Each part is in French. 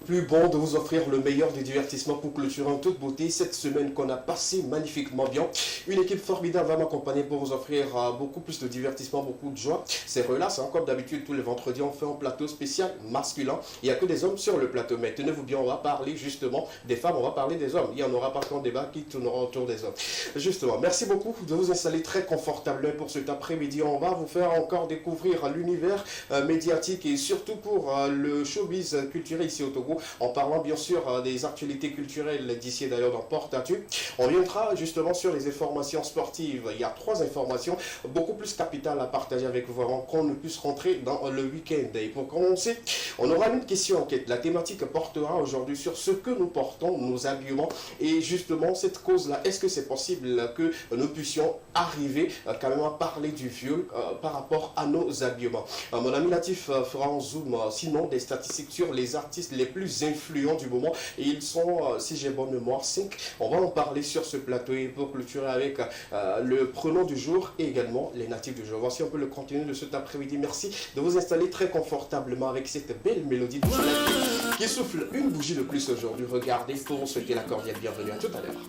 plus bon de vous offrir le meilleur des divertissements pour clôturer en toute beauté cette semaine qu'on a passé magnifiquement bien. Une équipe formidable va m'accompagner pour vous offrir beaucoup plus de divertissement, beaucoup de joie. C'est relax, hein, comme d'habitude tous les vendredis on fait un plateau spécial masculin. Il n'y a que des hommes sur le plateau, mais tenez-vous bien, on va parler justement des femmes, on va parler des hommes. Il y en aura par contre un débat qui tournera autour des hommes. Justement, merci beaucoup de vous installer très confortablement pour cet après-midi. On va vous faire encore découvrir l'univers médiatique et surtout pour le showbiz culturel ici au Togo, en parlant bien sûr des actualités culturelles d'ici d'ailleurs dans Porte-à-Tu. On viendra justement sur les informations sportives. Il y a 3 informations beaucoup plus capitales à partager avec vous avant qu'on ne puisse rentrer dans le week-end. Et pour commencer, on aura une question enquête. La thématique portera aujourd'hui sur ce que nous portons, nos habillements et justement cette cause-là. Est-ce que c'est possible que nous puissions arriver quand même à parler du viol par rapport à nos habillements? Mon ami Latif fera en zoom sinon des statistiques sur les artistes les plus influents du moment et ils sont, si j'ai bonne mémoire, 5. On va en parler sur ce plateau et pour clôturer avec le pronom du jour et également les natifs du jour. Voici un peu le contenu de cet après-midi. Merci de vous installer très confortablement avec cette belle mélodie de soleil qui souffle une bougie de plus aujourd'hui. Regardez pour vous souhaiter la cordiale bienvenue. À tout à l'heure.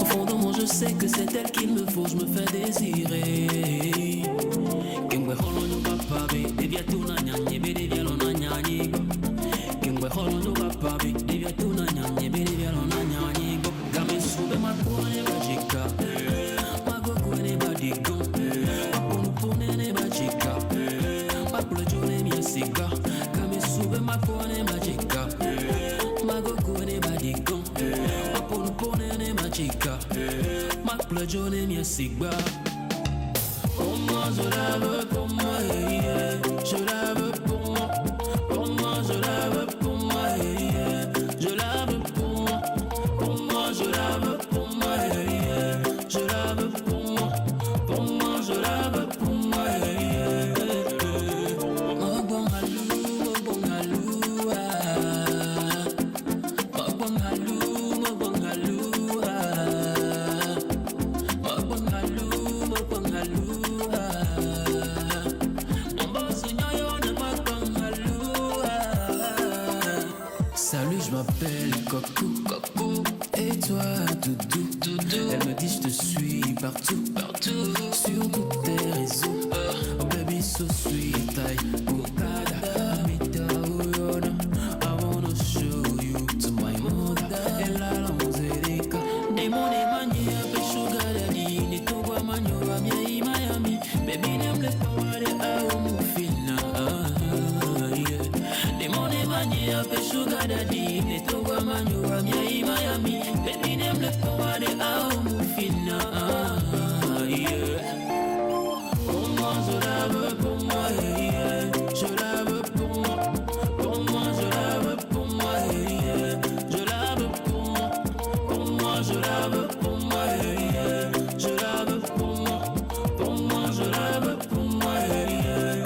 Au fond de moi je sais que c'est elle qu'il me faut, je me fais désirer. Kengwe holo no papabe, devia tuna nyanye be devia lona nyanye. Kengwe holo no papabe, devia tuna nyanye be devia lona nyanye. Game sube makone bajika, mago ne badigo. Apunu pune ne bajika, apule jone mi siga. Game sube makone bajika, mago ne badigo. Chica, ma plagione mia sigba. Pour moi je la veux, pour moi, yeah. Je la veux pour moi. Pour moi je la veux pour moi, yeah. Je la veux pour moi. Pour moi je la veux pour moi, yeah. Je la veux pour moi. Pour moi je la veux pour moi, yeah. Oh bon halou, oh bon halou, ah. Oh bon halou, oh bon halou. Salut, je m'appelle Coco, Coco. Et toi, Doudou, Doudou. Elle me dit je te suis partout, partout. Sur tous tes réseaux. Oh baby, so sweet, I Bukada, Amita, Uyona. I wanna show you to my mother. Elle a la mozerika. Demone manye, ape sugar daddy. Ni togwa manyo, amia Miami. Baby, nem le pawade, a umufina. Demone manye, ape sugar daddy. Ni togwa manyo, amia Miami. Baby, nem le pawade, a umufina. Pour moi, je la veux pour moi, yeah. Je la veux pour moi. Pour moi, je la veux pour moi, yeah. Je la veux pour moi. Pour moi, je la veux pour moi, yeah. Je la veux pour moi. Pour moi, je la veux pour moi, yeah.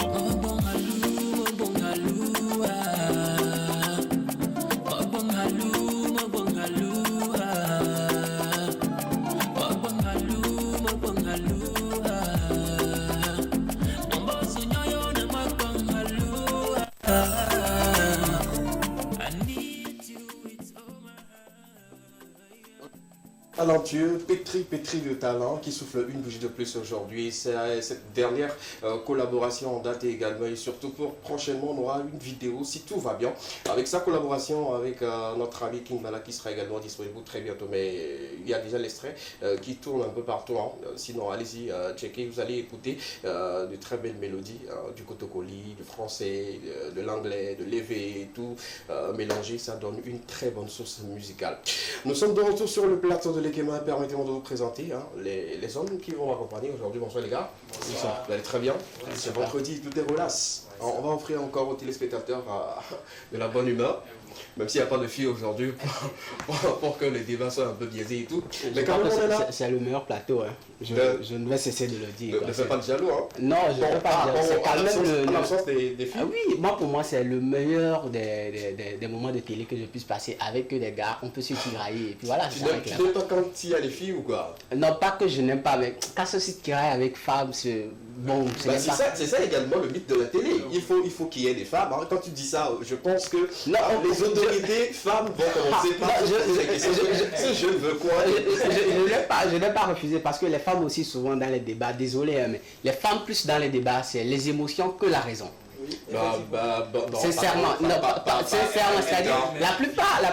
Oh bon halou, oh bon halou, ah. Oh bon halou, oh bon halou, ah. Oh bon halou, oh bon halou, ah. Mon boss nyoyo ne ma bon halou, ah. I need you, it's all my Talentueux, pétri de talent, qui souffle une bougie de plus aujourd'hui. C'est cette dernière collaboration en date également et surtout pour prochainement on aura une vidéo si tout va bien avec sa collaboration avec notre ami King Mala qui sera également disponible très bientôt. Mais il y a déjà l'extrait qui tourne un peu partout. Hein. Sinon allez-y checker, vous allez écouter de très belles mélodies du Kotokoli, du français, de l'anglais, de l'évé et tout mélangé. Ça donne une très bonne source musicale. Nous sommes de retour sur le plateau de l'équipe. Permettez-moi de vous présenter les hommes qui vont m'accompagner aujourd'hui. Bonsoir les gars. Bonsoir. Vous allez très bien. C'est vendredi, tout est relax. On va offrir encore aux téléspectateurs de la bonne humeur. Même s'il n'y a pas de filles aujourd'hui pour que le débat soit un peu biaisé et tout. Mais quand crois même, que on est là. c'est le meilleur plateau. Hein. Je ne vais cesser de le dire. Ne fais pas le jaloux, hein. Non, je ne fais pas le jaloux. C'est quand même En l'absence des filles. Ah oui, moi pour moi c'est le meilleur des moments de télé que je puisse passer avec des gars. On peut se tirailler et puis voilà. Tu n'aimes pas quand il y a les filles ou quoi? Non, pas que je n'aime pas, mais quand ça se tiraille avec femmes, c'est bon. Bah, c'est ça également le mythe de la télé. Il faut qu'il y ait des femmes. Hein. Quand tu dis ça, je pense que les autorités femmes vont commencer par je veux quoi. Je n'ai pas refusé parce que les femmes aussi souvent dans les débats, désolé, hein, mais les femmes plus dans les débats, c'est les émotions que la raison. Sincèrement, c'est-à-dire la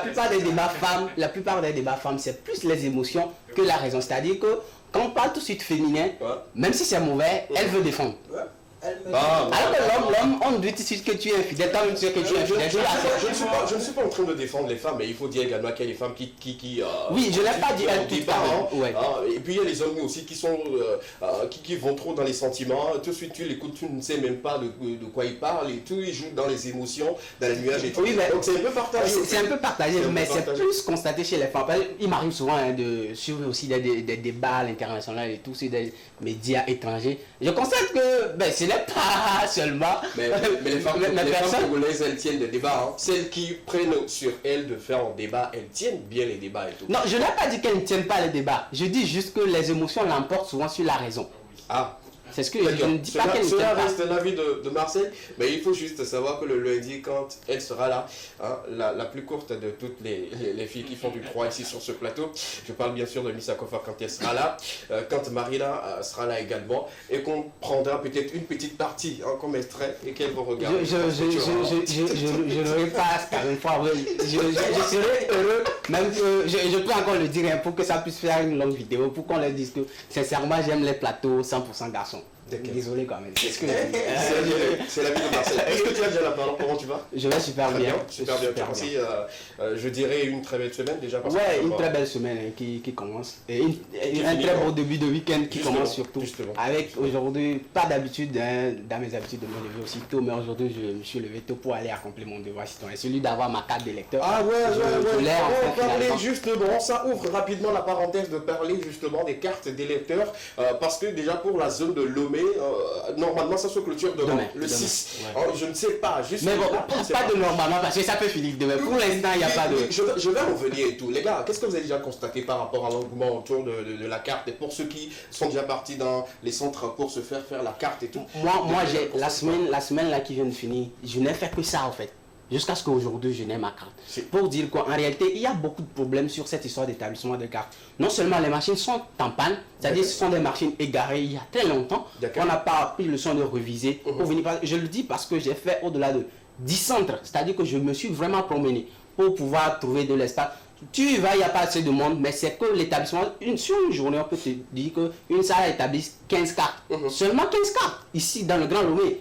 plupart des débats femmes, c'est plus les émotions que la raison. C'est-à-dire que quand on parle tout de suite féminin, même si c'est mauvais, elle veut défendre. Alors que l'homme, on dit tout de suite que tu es infidèle, tant même que tu es infidèle. Je ne suis pas en train de défendre les femmes, mais il faut dire également qu'il y a des femmes qui oui, je n'ai pas dit elles toutes ouais. Et puis il y a les hommes aussi qui sont qui vont trop dans les sentiments. Tout de suite tu l'écoutes, tu ne sais même pas de quoi il parle et tout, il joue dans les émotions, dans les nuages et tout. Oui, mais donc c'est un peu partagé. C'est un peu partagé, mais c'est plus constaté chez les femmes. Il m'arrive souvent de suivre aussi des débats à l'international et tout, c'est des médias étrangers. Je constate que ce n'est pas seulement. Mais les femmes congolaises, elles tiennent des débats. Hein. Celles qui prennent sur elles de faire un débat, elles tiennent bien les débats et tout. Non, je n'ai pas dit qu'elles ne tiennent pas les débats. Je dis juste que les émotions l'emportent souvent sur la raison. Ah. C'est ce que je ne dis pas qu'elle ne tienne pas. Cela reste l'avis de Marcel, mais il faut juste savoir que le lundi, quand elle sera là, hein, la plus courte de toutes les filles qui font du droit ici sur ce plateau, je parle bien sûr de Missa Kofa quand elle sera là, quand Marina sera là également, et qu'on prendra peut-être une petite partie hein, comme extrait et qu'elle va regarder. Je n'aurai pas quand même fois. Je serai heureux, même que je peux encore le dire hein, pour que ça puisse faire une longue vidéo, pour qu'on leur dise que sincèrement j'aime les plateaux 100% garçons. Désolé quand même. C'est la vie de Marcel. Est-ce que tu as déjà la parole? Comment tu vas? Je vais super bien. Super bien. Aussi, je dirais une très belle semaine déjà. Parce une très belle semaine qui commence. Et un très beau début de week-end qui commence surtout. Justement. Avec aujourd'hui, pas d'habitude, dans mes habitudes de me lever aussi tôt, mais aujourd'hui je me suis levé tôt pour aller accomplir mon devoir citoyen. Celui d'avoir ma carte d'électeur. Ah ouais, on va parler justement, ça ouvre rapidement la parenthèse de parler justement des cartes d'électeurs. Parce que déjà pour la zone de Lomé, normalement ça se clôture demain, le 6. Ouais. Je ne sais pas, juste. Mais bon, pas de normalement, parce que ça peut finir demain. Pour l'instant, il n'y a pas de. Je vais revenir et tout. Les gars, qu'est-ce que vous avez déjà constaté par rapport à l'engouement autour de la carte? Et pour ceux qui sont déjà partis dans les centres pour se faire la carte et tout. Moi j'ai la semaine là qui vient de finir, je n'ai fait que ça en fait. Jusqu'à ce qu'aujourd'hui je n'ai ma carte. Pour dire qu'en réalité, il y a beaucoup de problèmes sur cette histoire d'établissement de cartes. Non seulement les machines sont en panne, c'est-à-dire ce sont des machines égarées il y a très longtemps, on n'a pas pris le soin de reviser. Pour venir, je le dis parce que j'ai fait au-delà de 10 centres, c'est-à-dire que je me suis vraiment promené pour pouvoir trouver de l'espace. Tu y vas, il n'y a pas assez de monde, mais c'est que l'établissement, sur une journée, on peut te dire qu'une salle établit 15 cartes. Seulement 15 cartes, ici dans le Grand Lomé.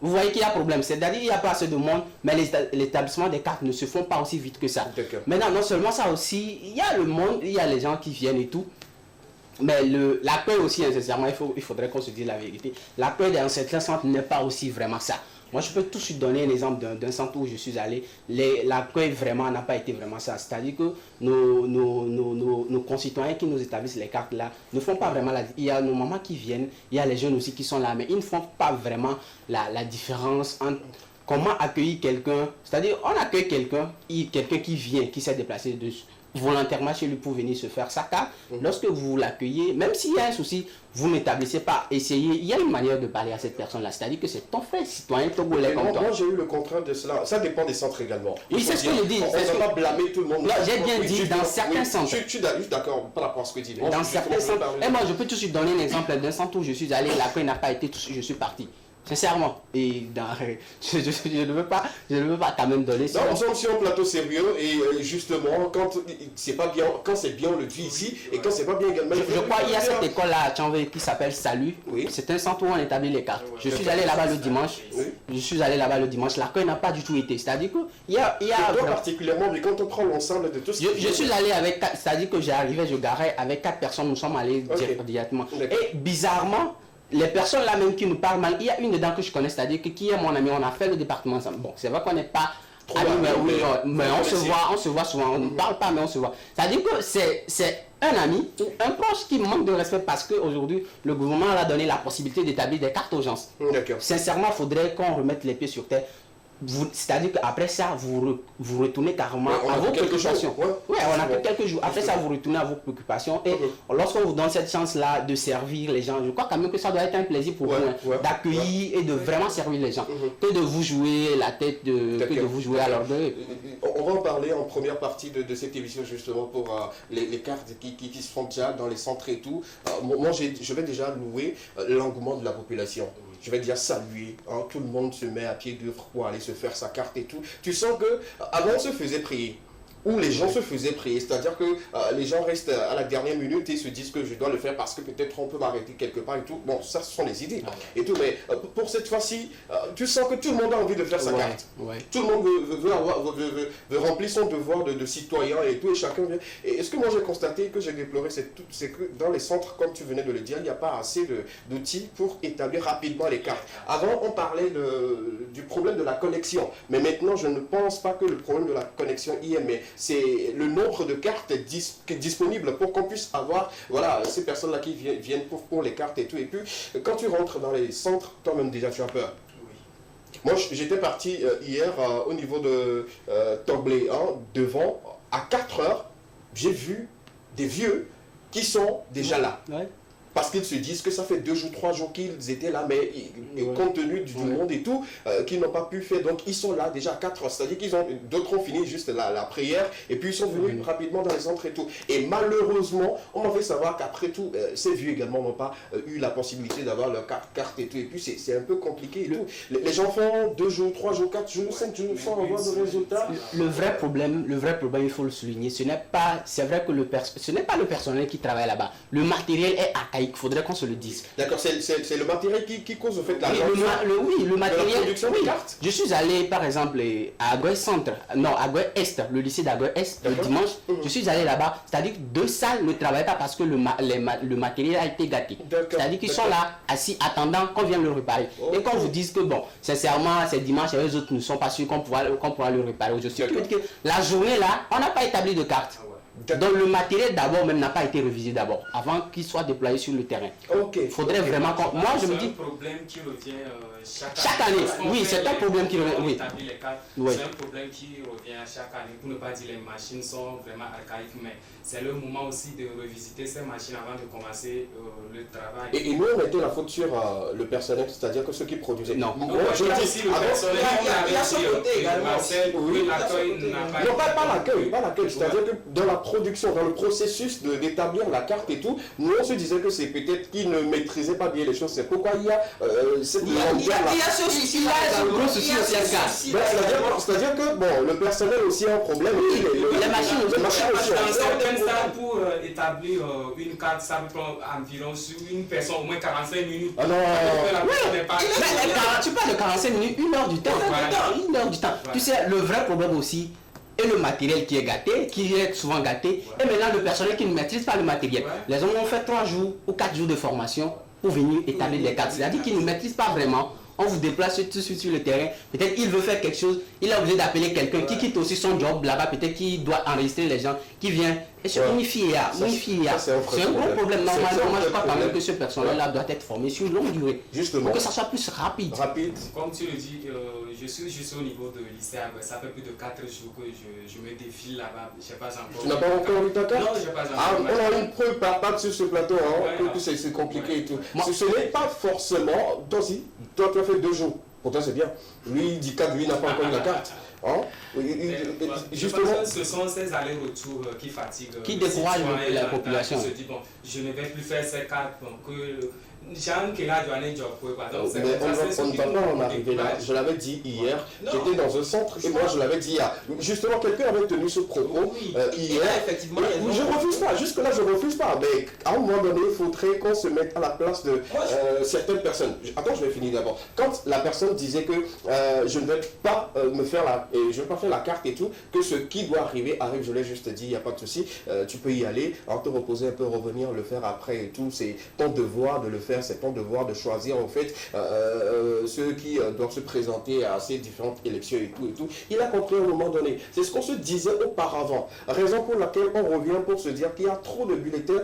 Vous voyez qu'il y a problème. C'est-à-dire qu'il n'y a pas assez de monde, mais l'établissement des cartes ne se font pas aussi vite que ça. Maintenant, non seulement ça aussi, il y a le monde, il y a les gens qui viennent et tout. Mais l'accueil aussi, nécessairement, il faudrait qu'on se dise la vérité. L'accueil dans certains centres n'est pas aussi vraiment ça. Moi, je peux tout de suite donner un exemple d'un centre où je suis allé. L'accueil vraiment n'a pas été vraiment ça. C'est-à-dire que nos concitoyens qui nous établissent les cartes là ne font pas vraiment il y a nos mamans qui viennent, il y a les jeunes aussi qui sont là, mais ils ne font pas vraiment la différence entre comment accueillir quelqu'un. C'est-à-dire, on accueille quelqu'un qui vient, qui s'est déplacé volontairement chez lui pour venir se faire sa carte. Lorsque vous l'accueillez, même s'il y a un souci, vous n'établissez pas, essayez. Il y a une manière de parler à cette personne-là. C'est-à-dire que c'est ton frère citoyen togolais comme toi. Moi, j'ai eu le contraire de cela. Ça dépend des centres également. Oui, c'est ce que je dis. On ne va pas blâmer tout le monde. Non, j'ai bien dit dans certains centres. Je suis d'accord par rapport à ce que tu dis. Dans certains centres. Et moi, je peux tout de suite donner un exemple d'un centre où je suis allé, l'accueil n'a pas été tout de suite, je suis parti. Sincèrement, et je ne veux pas quand même donner ça. Non, nous sommes sur un plateau sérieux et justement, quand c'est bien, on le dit ici, et quand c'est pas bien également. Je crois qu'il y a cette école là à Tchanvé qui s'appelle Salut. Oui. C'est un centre où on établit les cartes. Je suis allé là-bas le dimanche. L'accueil n'a pas du tout été. C'est-à-dire qu'il y a toi particulièrement, mais quand on prend l'ensemble de tout ce je suis allé avec, c'est-à-dire que j'arrivais, je garais avec 4 personnes, nous sommes allés directement. Et bizarrement, les personnes là même qui nous parlent mal, il y a une dedans que je connais, c'est-à-dire qui est mon ami, on a fait le département ensemble. Bon, c'est vrai qu'on n'est pas Ah oui, mais on se voit souvent, on ne parle pas, mais on se voit. C'est-à-dire que c'est un ami, un proche qui manque de respect parce qu'aujourd'hui, le gouvernement a donné la possibilité d'établir des cartes urgences. Sincèrement, il faudrait qu'on remette les pieds sur terre. C'est-à-dire qu'après ça, vous retournez carrément à vos préoccupations. Oui, on a que quelques jours. Après ça, vous retournez à vos préoccupations. Et lorsqu'on vous donne cette chance-là de servir les gens, je crois quand même que ça doit être un plaisir pour vous d'accueillir et de vraiment servir les gens. Que de vous jouer la tête, que de vous jouer à leur deuil. On va en parler en première partie de cette émission justement pour les cartes qui se font déjà dans les centres et tout. Moi, je vais déjà louer l'engouement de la population. Je vais déjà saluer, hein, tout le monde se met à pied d'œuvre pour aller se faire sa carte et tout. Tu sens que avant on se faisait prier, où les gens se faisaient prier, c'est-à-dire que les gens restent à la dernière minute et se disent que je dois le faire parce que peut-être on peut m'arrêter quelque part et tout. Bon, ça ce sont les idées et tout, mais pour cette fois-ci, tu sens que tout le monde a envie de faire sa carte. Tout le monde veut remplir son devoir de citoyen et tout, et chacun vient. Et ce que moi j'ai constaté, que j'ai déploré, c'est que dans les centres, comme tu venais de le dire, il n'y a pas assez d'outils pour établir rapidement les cartes. Avant, on parlait du problème de la connexion, mais maintenant, je ne pense pas que le problème de la connexion y est, mais c'est le nombre de cartes disponibles pour qu'on puisse avoir, voilà, ces personnes-là qui viennent pour les cartes et tout. Et puis, quand tu rentres dans les centres, toi-même déjà, tu as peur. Moi, j'étais parti hier au niveau de Toblé, devant, à 4 heures, j'ai vu des vieux qui sont déjà là. Parce qu'ils se disent que ça fait 2 jours, 3 jours qu'ils étaient là, mais compte tenu du monde et tout, qu'ils n'ont pas pu faire. Donc ils sont là déjà à 4 heures. C'est-à-dire qu'ils d'autres ont fini juste la prière et puis ils sont venus rapidement dans les centres et tout. Et malheureusement, on m'a fait savoir qu'après tout, ces vieux également n'ont pas eu la possibilité d'avoir leur carte et tout. Et puis c'est un peu compliqué et tout. Les gens font 2 jours, 3 jours, 4 jours, 5 jours sans avoir de résultats. Le vrai problème, il faut le souligner, ce n'est pas le personnel qui travaille là-bas. Le matériel est archaïque. Il faudrait qu'on se le dise. D'accord, c'est le matériel qui cause au fait la le matériel. La production des cartes. Je suis allé par exemple à Agoy Centre, non, Agoy Est, le lycée d'Agoy Est, le dimanche. Je suis allé là-bas. C'est-à-dire que 2 salles ne travaillent pas parce que le matériel a été gâté. C'est-à-dire qu'ils sont là, assis, attendant qu'on vienne le réparer. Et qu'on vous dise que bon, sincèrement, c'est dimanche et les autres ne sont pas sûrs qu'on pourra le réparer aujourd'hui. Que la journée là, on n'a pas établi de carte. Donc le matériel d'abord même n'a pas été révisé d'abord, avant qu'il soit déployé sur le terrain. Il faudrait vraiment qu'on... Moi je me dis... C'est un problème qui revient chaque année. Oui, c'est un problème qui revient. Oui. C'est un problème qui revient chaque année. Pour ne pas dire les machines sont vraiment archaïques, mais c'est le moment aussi de revisiter ces machines avant de commencer le travail. Et nous on mettait la faute sur le personnel, c'est-à-dire que ceux qui produisaient. Non, je dis aussi le personnel. Il y a ce côté également. Non, pas l'accueil, c'est-à-dire que dans la production, dans le processus d'établir la carte et tout, nous on se disait que c'est peut-être qu'ils ne maîtrisaient pas bien les choses. C'est pourquoi il y a cette c'est-à-dire que bon, le personnel aussi a un problème. Les machines aussi. Dans certaines salles, pour établir une carte, ça prend environ sur une personne au moins 45 minutes. Ah non. Tu parles de 45 minutes, 1 heure du temps. 1 heure du temps. Tu sais, le vrai problème aussi, et le matériel qui est gâté, qui est souvent gâté, et maintenant le personnel qui ne maîtrise pas le matériel. Les hommes ont fait 3 jours ou 4 jours de formation pour venir établir les cartes. C'est-à-dire qu'ils ne maîtrisent pas vraiment. On vous déplace tout de suite sur le terrain. Peut-être il veut faire quelque chose, il a obligé d'appeler quelqu'un qui quitte aussi son job là-bas, peut-être qu'il doit enregistrer les gens, qui vient. Et c'est unifié. C'est un gros problème. Normalement, moi je crois quand même que ce personnel-là doit être formé sur une longue durée. Justement. Pour que ça soit plus rapide. Comme tu le dis, je suis juste au niveau de lycée. Ça fait plus de 4 jours que je me défile là-bas. Je sais pas encore. Tu n'as pas encore eu ta carte? Non, je n'ai pas encore. On a une preuve par sur ce plateau, que c'est compliqué et tout. Ce n'est pas forcément. Toi, tu as fait 2 jours. Pourtant, c'est bien. Lui, il dit 4, lui, il n'a pas encore eu la carte. Justement, ce sont ces allers-retours qui fatiguent. Qui découragent la population. Se dit, bon, je ne vais plus faire ces cartes. On ne va pas en arriver là. Je l'avais dit hier, j'étais dans un centre et moi je l'avais dit hier. Justement, quelqu'un avait tenu ce propos hier. Effectivement, je refuse pas, jusque-là je refuse pas. Mais à un moment donné, il faudrait qu'on se mette à la place de certaines personnes. Attends, je vais finir d'abord. Quand la personne disait que je ne vais pas je vais pas faire la carte et tout, que ce qui doit arriver arrive, je l'ai juste dit, il n'y a pas de souci. Tu peux y aller, alors te reposer un peu, revenir, le faire après et tout. C'est ton devoir de le faire faire, c'est ton devoir de choisir en fait ceux qui doivent se présenter à ces différentes élections et tout. Il a compris à un moment donné. C'est ce qu'on se disait auparavant. Raison pour laquelle on revient pour se dire qu'il y a trop de bulletins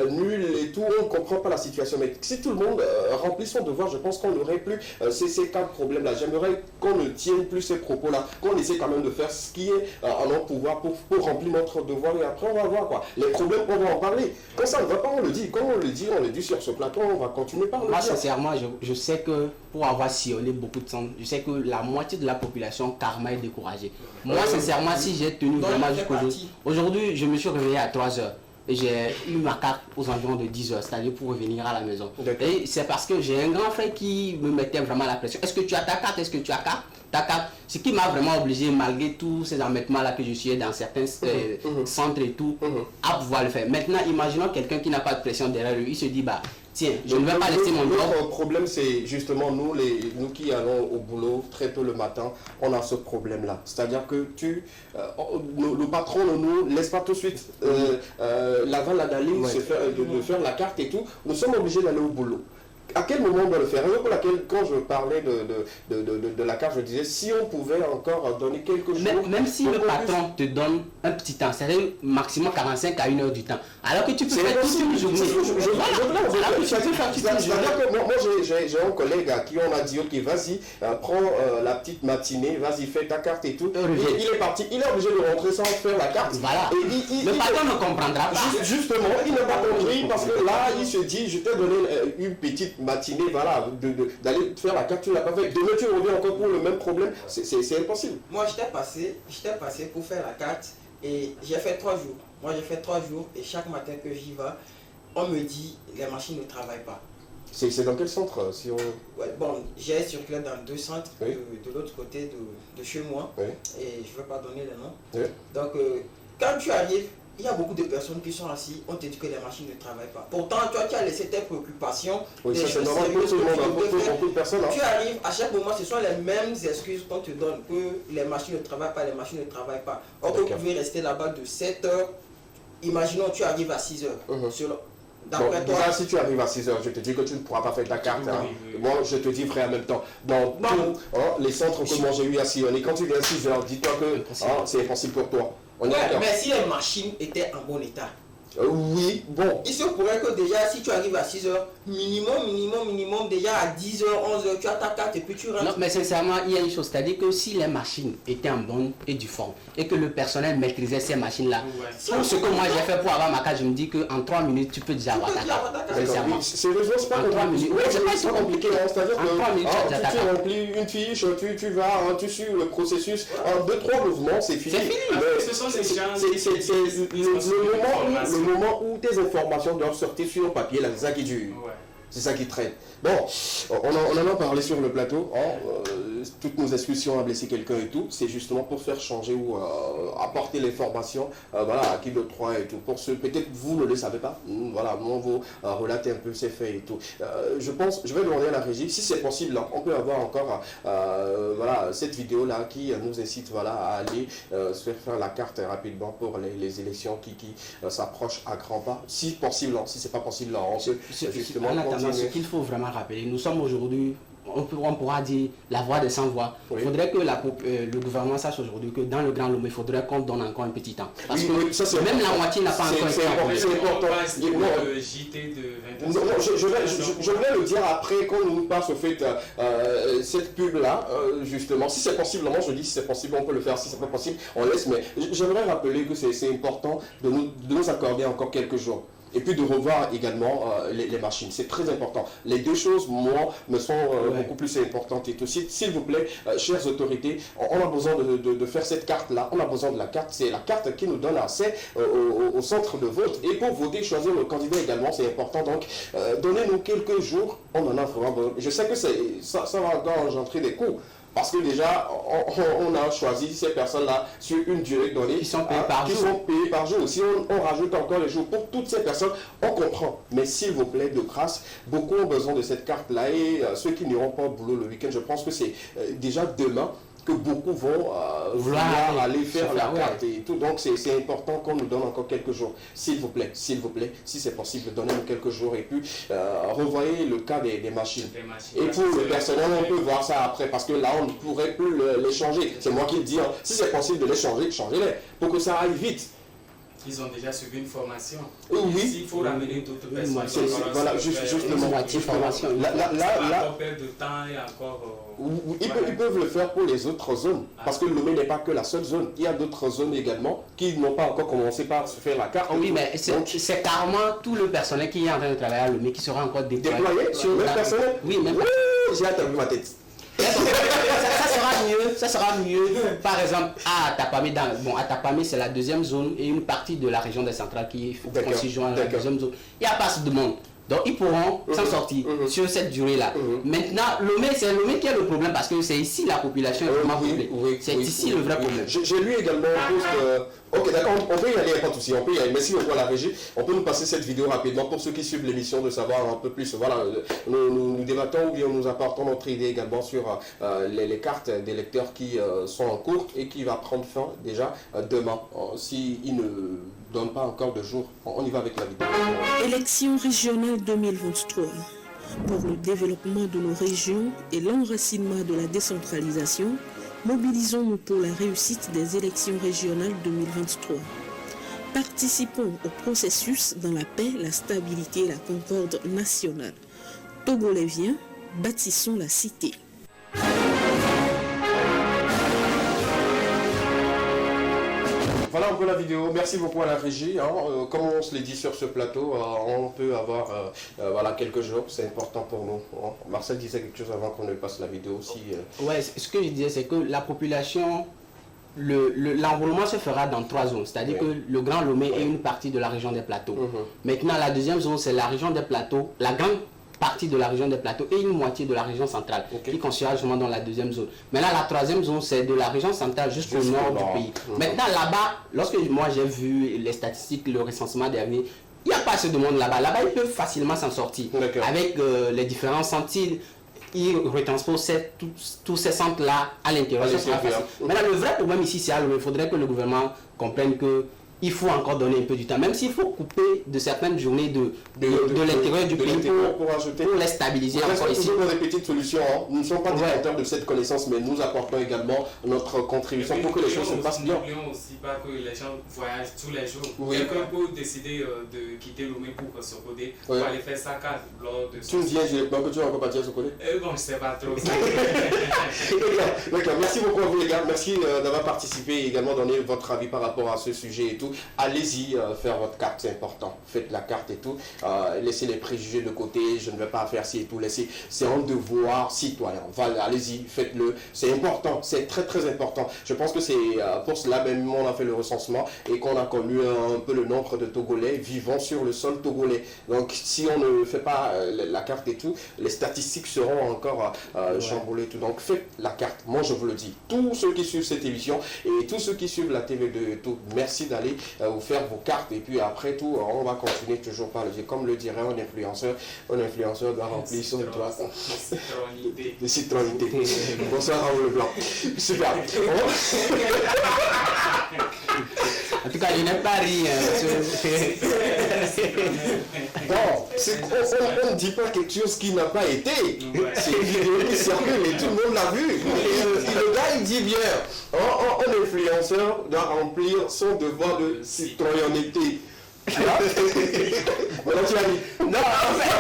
nuls et tout, on ne comprend pas la situation. Mais si tout le monde remplit son devoir, je pense qu'on n'aurait plus ces quatre problèmes-là. J'aimerais qu'on ne tienne plus ces propos-là, qu'on essaie quand même de faire ce qui est en notre pouvoir pour remplir notre devoir et après on va voir quoi. Les problèmes, on va en parler. Quand ça ne va pas, on le dit. Quand on le dit sur ce plateau, on va continuer par le Moi, dire. sincèrement, je sais que pour avoir sillonné beaucoup de centres, je sais que la moitié de la population karma est découragée. Moi, sincèrement, si j'ai tenu vraiment jusqu'au jour. Aujourd'hui, je me suis réveillé à 3 heures. Et j'ai eu ma carte aux environs de 10 heures, c'est-à-dire pour revenir à la maison. Et c'est parce que j'ai un grand frère qui me mettait vraiment la pression. Est-ce que tu as ta carte? Est-ce que tu as ta carte? Ce qui m'a vraiment obligé, malgré tous ces embêtements-là que je suis dans certains centres et tout, à pouvoir le faire. Maintenant, imaginons quelqu'un qui n'a pas de pression derrière lui, il se dit, bah, tiens, je ne vais pas laisser mon job. Notre problème, c'est justement nous qui allons au boulot très tôt le matin, on a ce problème-là. C'est-à-dire que le patron ne nous laisse pas tout de suite l'avant la dalle, de faire la carte et tout. Nous sommes obligés d'aller au boulot. À quel moment on doit le faire? Raison pour laquelle, quand je parlais de la carte, je disais, si on pouvait encore donner quelques jours... Même si le patron te donne un petit temps, c'est-à-dire maximum 45 à 1 heure du temps, alors que tu peux faire toute une journée. C'est-à-dire que moi, j'ai un collègue à qui on a dit, ok, vas-y, prends la petite matinée, vas-y, fais ta carte et tout. Il est parti, il est obligé de rentrer sans faire la carte. Voilà. Le patron ne comprendra pas. Justement, il n'a pas compris parce que là, il se dit, je t'ai donné une petite matinée, voilà, d'aller faire la carte, tu ne l'as pas fait. Demain, tu reviens encore pour le même problème, c'est impossible. Moi, j'étais passé pour faire la carte et j'ai fait 3 jours. Moi, j'ai fait 3 jours et chaque matin que j'y vais, on me dit les machines ne travaillent pas. C'est dans quel centre si on... Ouais, bon, j'ai circulé dans 2 centres oui. de l'autre côté de chez moi oui. et je ne vais pas donner les noms. Oui. Donc, quand tu arrives, il y a beaucoup de personnes qui sont assises, on te dit que les machines ne travaillent pas. Pourtant, toi, tu as laissé tes préoccupations. Oui, ça c'est normal pour tout le monde, pour beaucoup de personnes. Tu arrives, à chaque moment, ce sont les mêmes excuses qu'on te donne, que les machines ne travaillent pas, les machines ne travaillent pas. Or, vous pouvez rester là-bas de 7 heures. Imaginons, tu arrives à 6 heures. D'après toi, déjà, si tu arrives à 6 heures, je te dis que tu ne pourras pas faire ta carte. Moi, je te dis frère en même temps. Dans tous les centres que moi j'ai eu à sillonner, quand tu viens à 6 heures, dis-toi que c'est impossible pour toi. Ouais, mais si les machines étaient en bon état. Oui, bon. Il se pourrait que déjà, si tu arrives à 6 heures, minimum, déjà à 10 heures, 11 heures, tu as ta carte et puis tu rentres. Non, mais sincèrement, il y a une chose, c'est-à-dire que si les machines étaient en bonne et due forme, et que le personnel maîtrisait ces machines-là, pour ce que moi j'ai fait pour avoir ma carte, je me dis qu'en 3 minutes, tu peux déjà avoir ta carte. Sincèrement. Sérieusement, c'est pas compliqué. Oui, c'est pas si compliqué. C'est-à-dire que tu remplis une fiche, tu vas, tu suis le processus. En 2-3 mouvements, c'est fini. Ce sont des gens... Le moment où tes informations doivent sortir sur le papier, là, c'est ça qui dure. Ouais. C'est ça qui traîne. Bon, on en a parlé sur le plateau. Toutes nos excuses si on a blessé quelqu'un et tout, c'est justement pour faire changer ou apporter l'information voilà, à qui de droit et tout. Pour ceux, peut-être vous ne le savez pas. Voilà, moi, on vous relater un peu ces faits et tout. Je pense, je vais demander à la régie, si c'est possible, là, on peut avoir encore voilà, cette vidéo-là qui nous incite voilà, à aller se faire la carte rapidement pour les élections qui s'approchent à grands pas. Si possible, si c'est pas possible, là, on peut justement continuer. Ce qu'il faut vraiment rappeler, nous sommes aujourd'hui, on pourra dire la voix des sans-voix. Il faudrait que le gouvernement sache aujourd'hui que dans le Grand Lomé, il faudrait qu'on donne encore un petit temps. Parce que ça, même la moitié n'a pas encore été important. JT de 20 je vais le dire après quand nous passe au fait cette pub-là, justement. Si c'est possible, moi je dis si c'est possible, on peut le faire. Si c'est pas possible, on laisse. Mais j'aimerais rappeler que c'est important de nous accorder encore quelques jours. Et puis de revoir également les machines. C'est très important. Les deux choses, moi, me sont beaucoup plus importantes. Et aussi, s'il vous plaît, chères autorités, on a besoin de faire cette carte-là. On a besoin de la carte. C'est la carte qui nous donne accès au centre de vote. Et pour voter, choisir le candidat également, c'est important. Donc, donnez-nous quelques jours. On en a vraiment besoin. Je sais que ça va encore engendrer des coûts. Parce que déjà, on a choisi ces personnes-là sur une durée donnée qui sont payées par jour. Si on rajoute encore les jours pour toutes ces personnes, on comprend. Mais s'il vous plaît, de grâce, beaucoup ont besoin de cette carte-là. Et ceux qui n'iront pas au boulot le week-end, je pense que c'est déjà demain. que beaucoup vont vouloir aller faire la carte et tout. Donc c'est important qu'on nous donne encore quelques jours. S'il vous plaît, si c'est possible, donnez-nous quelques jours et puis revoyez le cas des machines. Et pour le personnel, on peut voir ça après parce que là, on ne pourrait plus les changer. C'est moi qui le dis. Hein. Si c'est possible de les changer, changez-les pour que ça aille vite. Ils ont déjà suivi une formation. Oui. S'il faut ramener d'autres personnes. Voilà, justement. Moitié formation. Là, perdre de temps et encore. Ils peuvent le faire pour les autres zones. Parce que Lomé n'est pas que la seule zone. Il y a d'autres zones également qui n'ont pas encore commencé par se faire la carte. Oui, mais c'est carrément tout le personnel qui est en train de travailler à Lomé qui sera encore déployé. Sur le personnel. Oui, même. J'ai attendu ma tête. Ça sera mieux, par exemple, à Tapamé. À Tapamé, c'est la deuxième zone et une partie de la région des centrales qui constitue la deuxième zone. Il n'y a pas assez de monde. Donc, ils pourront s'en sortir sur cette durée-là. Maintenant, Lomé, c'est Lomé qui est le problème parce que c'est ici la population est vraiment peuplée. C'est ici le vrai problème. J'ai lu également ok, d'accord, on peut y aller, pas de souci, on peut y aller. Merci beaucoup à la régie. On peut nous passer cette vidéo rapidement pour ceux qui suivent l'émission de savoir un peu plus. Voilà, nous débattons ou bien nous apportons notre idée également sur les cartes des lecteurs qui sont en cours et qui va prendre fin déjà demain. S'ils ne donnent pas encore de jour, on y va avec la vidéo. Élections régionales 2023. Pour le développement de nos régions et l'enracinement de la décentralisation, mobilisons-nous pour la réussite des élections régionales 2023. Participons au processus dans la paix, la stabilité et la concorde nationale. Togolais vient, bâtissons la cité. Voilà un peu la vidéo. Merci beaucoup à la régie. Comme on se l'est dit sur ce plateau, on peut avoir voilà, quelques jours. C'est important pour nous. Marcel disait quelque chose avant qu'on ne passe la vidéo aussi. Ouais, ce que je disais, c'est que la population, l'enrôlement se fera dans 3 zones. C'est-à-dire que le Grand Lomé est une partie de la région des plateaux. Maintenant, la deuxième zone, c'est la région des plateaux. La grande partie de la région des plateaux et une moitié de la région centrale qui constituera justement dans la deuxième zone. Maintenant, la troisième zone, c'est de la région centrale jusqu'au nord du pays. Maintenant, là-bas, lorsque moi j'ai vu les statistiques, le recensement dernier, il n'y a pas assez de monde là-bas. Là-bas, ils peuvent facilement s'en sortir. Avec les différents centres, ils retransposent tous ces centres-là à l'intérieur. Maintenant, le vrai problème ici, c'est qu'il faudrait que le gouvernement comprenne que il faut encore donner un peu du temps, même s'il faut couper de certaines journées de l'intérieur du pays pour les stabiliser encore ici. Pour des petites solutions, nous ne sommes pas détenteurs de cette connaissance, mais nous apportons également notre contribution pour que les choses se passent bien. N'oublions aussi pas que les gens voyagent tous les jours. Quelqu'un peut décider de quitter Lomé pour se coder, pour aller faire sa carte lors de... Tu me dis directement que tu vas encore partir se coder? Bon, je ne sais pas trop. D'accord, merci beaucoup à vous les gars, merci d'avoir participé et également donné votre avis par rapport à ce sujet et tout. Allez-y faire votre carte, c'est important. Faites la carte et tout. Laissez les préjugés de côté. Je ne vais pas faire ci et tout. C'est un devoir citoyen. Voilà, allez-y, faites-le. C'est important. C'est très très important. Je pense que c'est pour cela même on a fait le recensement et qu'on a connu un peu le nombre de Togolais vivant sur le sol togolais. Donc si on ne fait pas la carte et tout, les statistiques seront encore chamboulées et tout. Donc faites la carte. Moi je vous le dis. Tous ceux qui suivent cette émission et tous ceux qui suivent la TV2 et tout, merci d'aller vous faire vos cartes et puis après tout on va continuer toujours par le dire comme le dirait un influenceur doit remplir son droit de citronité. Bonsoir Raoul Leblanc. Super. En tout cas, je n'ai pas ri. Bon, on ne dit pas quelque chose qui n'a pas été. C'est une vidéo qui circule et tout le monde l'a vu. Le gars il dit bien, un influenceur doit remplir son devoir de citoyenneté. Voilà, tu as dit. Non, en fait,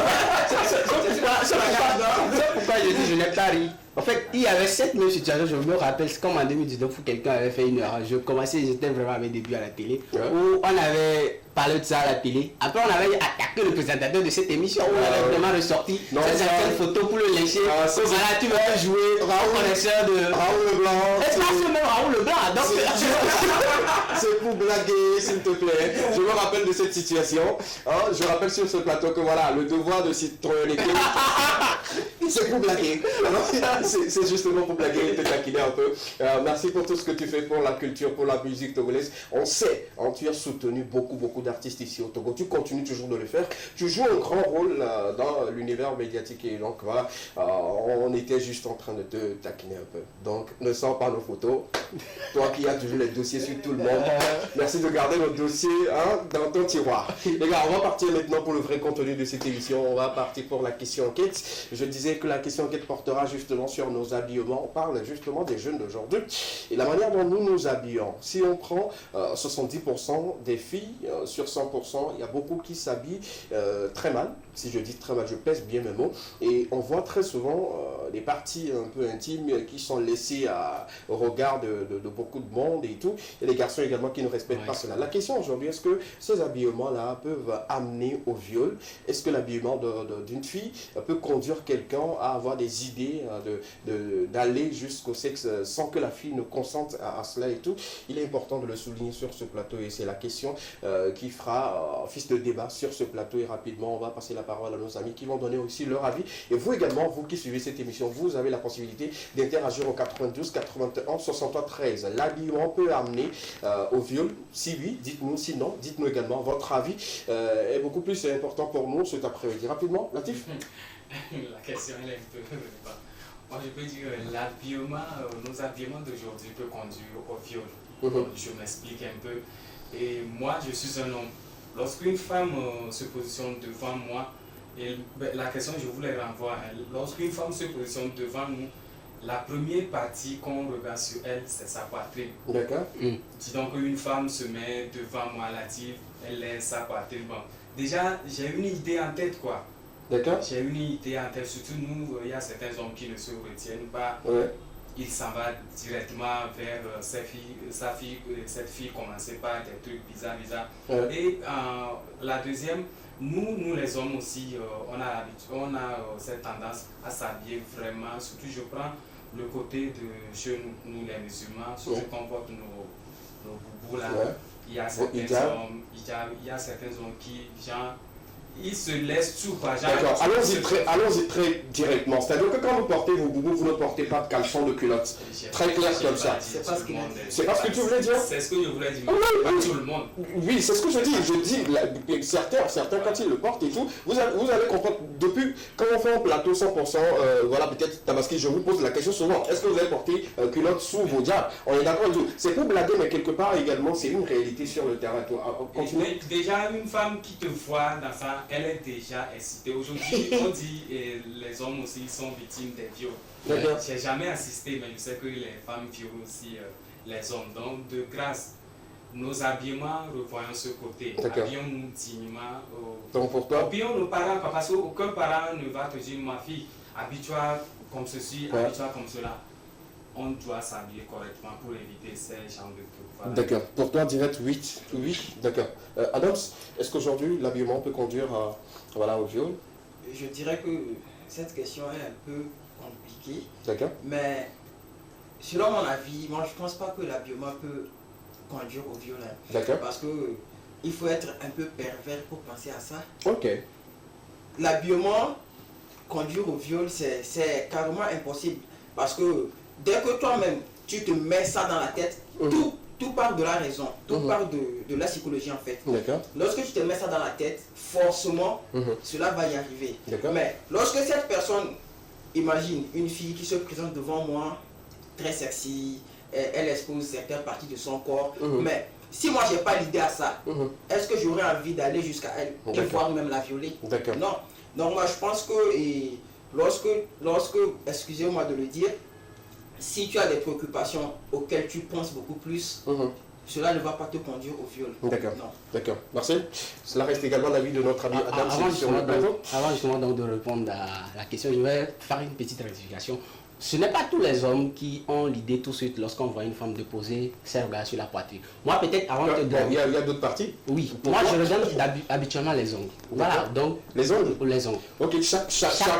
c'est pourquoi je dis je n'ai pas ri. En fait, il y avait cette même situation, je me rappelle, c'est comme en 2019 où quelqu'un avait fait une erreur. J'étais vraiment à mes débuts à la télé, où on avait parlé de ça à la télé. Après, on avait attaqué le présentateur de cette émission, où on avait vraiment ressorti certaines photos pour le lyncher. Voilà, tu veux jouer Raoul, connaisseur de Raoul Leblanc. Est-ce que c'est même Raoul Leblanc? C'est pour blaguer, s'il te plaît. Je me rappelle de cette situation. Je rappelle sur ce plateau que voilà, le devoir de citoyenneté. C'est pour blaguer. C'est justement pour blaguer et te taquiner un peu. Merci pour tout ce que tu fais pour la culture, pour la musique togolaise. On sait, tu as soutenu beaucoup d'artistes ici au Togo. Tu continues toujours de le faire. Tu joues un grand rôle dans l'univers médiatique. Et donc voilà, on était juste en train de te taquiner un peu. Donc ne sors pas nos photos. Toi qui as toujours les dossiers sur tout le monde. Merci de garder nos dossiers dans ton tiroir. Les gars, on va partir maintenant pour le vrai contenu de cette émission. On va partir pour la question enquête. Je disais que la question enquête portera justement sur nos habillements. On parle justement des jeunes d'aujourd'hui et la manière dont nous nous habillons. Si on prend 70% des filles sur 100%, il y a beaucoup qui s'habillent très mal. Si je dis très mal, je pèse bien mes mots. Et on voit très souvent des parties un peu intimes qui sont laissées au regard de beaucoup de monde et tout. Et les garçons également qui ne respectent pas cela. La question aujourd'hui, est-ce que ces habillements-là peuvent amener au viol? Est-ce que l'habillement d'une fille peut conduire quelqu'un à avoir des idées d'aller jusqu'au sexe sans que la fille ne consente à cela et tout? Il est important de le souligner sur ce plateau et c'est la question qui fera office de débat sur ce plateau. Et rapidement, on va passer la parole à nos amis qui vont donner aussi leur avis. Et vous également, vous qui suivez cette émission, vous avez la possibilité d'interagir au 92 81 63 13. L'habillement peut amener au viol? Si oui, dites-nous. Sinon, dites-nous également votre avis. Est beaucoup plus important pour nous cet après-midi. Rapidement, Latif. La question elle est un peu... Moi je peux dire l'habillement, nos habillements d'aujourd'hui peuvent conduire au viol. Je m'explique un peu. Et moi je suis un homme. Lorsqu'une femme se positionne devant moi, et la question je vous la renvoie, lorsqu'une femme se positionne devant nous, la première partie qu'on regarde sur elle, c'est sa poitrine. D'accord. Dis donc qu'une femme se met devant moi, elle laisse sa poitrine. Bon, déjà, j'ai une idée en tête, quoi. D'accord. J'ai une idée en tête. Surtout nous, il y a certains hommes qui ne se retiennent pas. Ouais. Il s'en va directement vers cette fille commencer par des trucs bizarres. Ouais. Et la deuxième, nous les hommes aussi, on a cette tendance à s'habiller vraiment. Surtout, je prends le côté de chez nous les musulmans, si je comporte nos boubous là, il y a certains hommes qui, genre, ils se laissent tout. D'accord, allons-y très directement. C'est-à-dire que quand vous portez vos boubous, vous ne portez pas de caleçon, de culotte. Très clair comme ça. C'est pas ce que tu voulais dire? C'est ce que je voulais dire. Pas tout le monde. Oui, c'est ce que je dis. Je dis, certains quand ils le portent et tout, vous allez comprendre. Depuis, quand on fait un plateau 100%, voilà, peut-être Tabaski, je vous pose la question souvent. Est-ce que vous avez porté culotte sous vos diables? On est d'accord et tout. C'est pour blaguer, mais quelque part également, c'est une réalité sur le terrain. Continue. Déjà, une femme qui te voit dans ça, elle est déjà excitée. Aujourd'hui, on dit les hommes aussi sont victimes des viols. Je n'ai jamais assisté, mais je sais que les femmes violent aussi les hommes. Donc, de grâce, nos habillements, revoyons ce côté. Habillons-nous dignement. Donc, pour toi, habillons nos parents, parce qu'aucun parent ne va te dire, ma fille, habille-toi comme ceci, habille-toi comme cela. On doit s'habiller correctement pour éviter ces genres de trucs. Voilà. D'accord. Pour toi, direct 8. Oui, d'accord. Adams, est-ce qu'aujourd'hui, l'habillement peut conduire au viol? Je dirais que cette question est un peu compliquée. D'accord. Mais selon mon avis, moi je ne pense pas que l'habillement peut conduire au viol. D'accord. Parce qu'il faut être un peu pervers pour penser à ça. Ok. L'habillement conduire au viol, c'est carrément impossible. Parce que dès que toi-même, tu te mets ça dans la tête, tout part de la raison, tout part de la psychologie en fait. Lorsque tu te mets ça dans la tête, forcément, cela va y arriver. Mais lorsque cette personne, imagine une fille qui se présente devant moi, très sexy, elle expose certaines parties de son corps, mais si moi j'ai pas l'idée à ça, est-ce que j'aurais envie d'aller jusqu'à elle et voire même la violer? Non. Donc moi je pense que lorsque, excusez-moi de le dire, si tu as des préoccupations auxquelles tu penses beaucoup plus, cela ne va pas te conduire au viol. D'accord. Marcel, cela reste également l'avis de notre ami Adam. Avant justement donc de répondre à la question, je vais faire une petite rectification. Ce n'est pas tous les hommes qui ont l'idée tout de suite lorsqu'on voit une femme déposer ses regards sur la poitrine. Moi peut-être avant de... Il y a d'autres parties? Oui, moi je regarde habituellement les ongles. Voilà, donc... Les ongles? Les ongles. Ok, chacun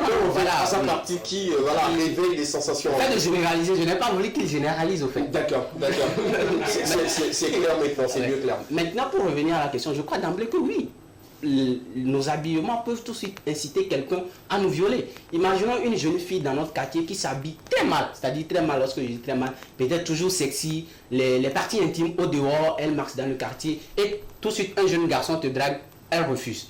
a sa partie qui réveille des sensations. En fait de généraliser, je n'ai pas voulu qu'il généralise au fait. D'accord. C'est clair maintenant, c'est mieux clair. Maintenant pour revenir à la question, je crois d'emblée que oui. nos habillements peuvent tout de suite inciter quelqu'un à nous violer. Imaginons une jeune fille dans notre quartier qui s'habille très mal, c'est-à-dire très mal, lorsque je dis très mal, peut-être toujours sexy, les parties intimes au dehors, elle marche dans le quartier, et tout de suite un jeune garçon te drague, elle refuse.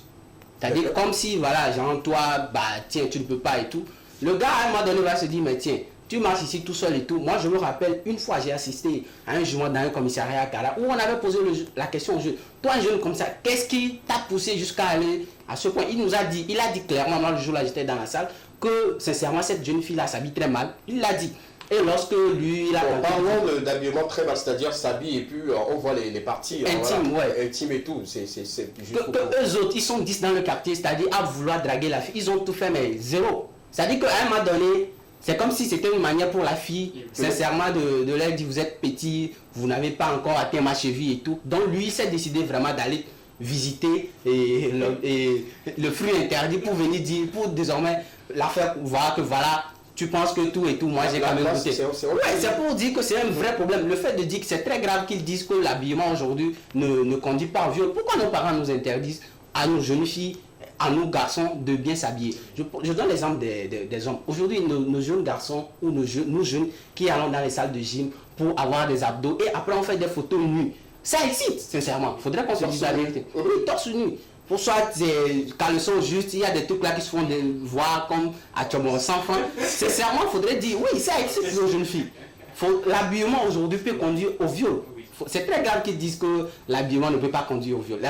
C'est-à-dire comme si, voilà, genre toi, bah tiens, tu ne peux pas et tout. Le gars, à un moment donné, va se dire, mais tiens, tu marches ici tout seul et tout. Moi, je me rappelle, une fois, j'ai assisté à un jour dans un commissariat à Kara où on avait posé la question au jeune. Toi, un jeune comme ça, qu'est-ce qui t'a poussé jusqu'à aller à ce point? Il a dit clairement, moi, le jour-là, j'étais dans la salle, que sincèrement, cette jeune fille-là s'habille très mal. Il l'a dit. Et lorsque lui, il a... Parlons d'habillement très mal, c'est-à-dire s'habille et puis on voit les parties intimes, voilà, ouais. intimes et tout. C'est juste eux autres, ils sont 10 dans le quartier, c'est-à-dire à vouloir draguer la fille. Ils ont tout fait, mais zéro. C'est-à-dire qu'à un moment donné, c'est comme si c'était une manière pour la fille, sincèrement, de leur dire, vous êtes petit, vous n'avez pas encore atteint ma cheville et tout. Donc lui, il s'est décidé vraiment d'aller visiter et le fruit interdit pour venir dire, pour désormais la faire voir que voilà, tu penses que tout et tout, moi j'ai quand même goûté. C'est pour dire que c'est un vrai problème. Le fait de dire que c'est très grave qu'ils disent que l'habillement aujourd'hui ne conduit pas au viol. Pourquoi nos parents nous interdisent à nos jeunes filles, à nos garçons de bien s'habiller? Je donne l'exemple des hommes. Aujourd'hui, nos jeunes garçons ou nos jeunes qui allons dans les salles de gym pour avoir des abdos et après on fait des photos nues. Ça excite, sincèrement. Il faudrait qu'on se dise la vérité. Oui, torse nu. Pour soit des caleçons juste, il y a des trucs là qui se font voir comme à Tchomon sans fin. Sincèrement, il faudrait dire, oui, ça excite nos jeunes filles. L'habillement aujourd'hui peut conduire au viol. C'est très grave qu'ils disent que l'habillement ne peut pas conduire au viol.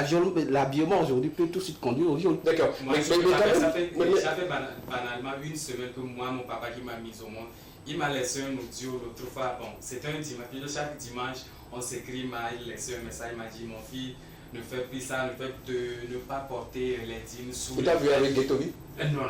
L'habillement aujourd'hui peut tout de suite conduire au viol. D'accord. Ça fait banalement une semaine que moi, mon papa qui m'a mis au monde, il m'a laissé un audio l'autre fois. Bon, c'était un dimanche. Chaque dimanche, on s'écrit, il m'a laissé un message. Il m'a dit, mon fils, ne fais plus ça, ne fais de ne pas porter les dîmes sous. Tu t'as vu avec Ghettovi? Non.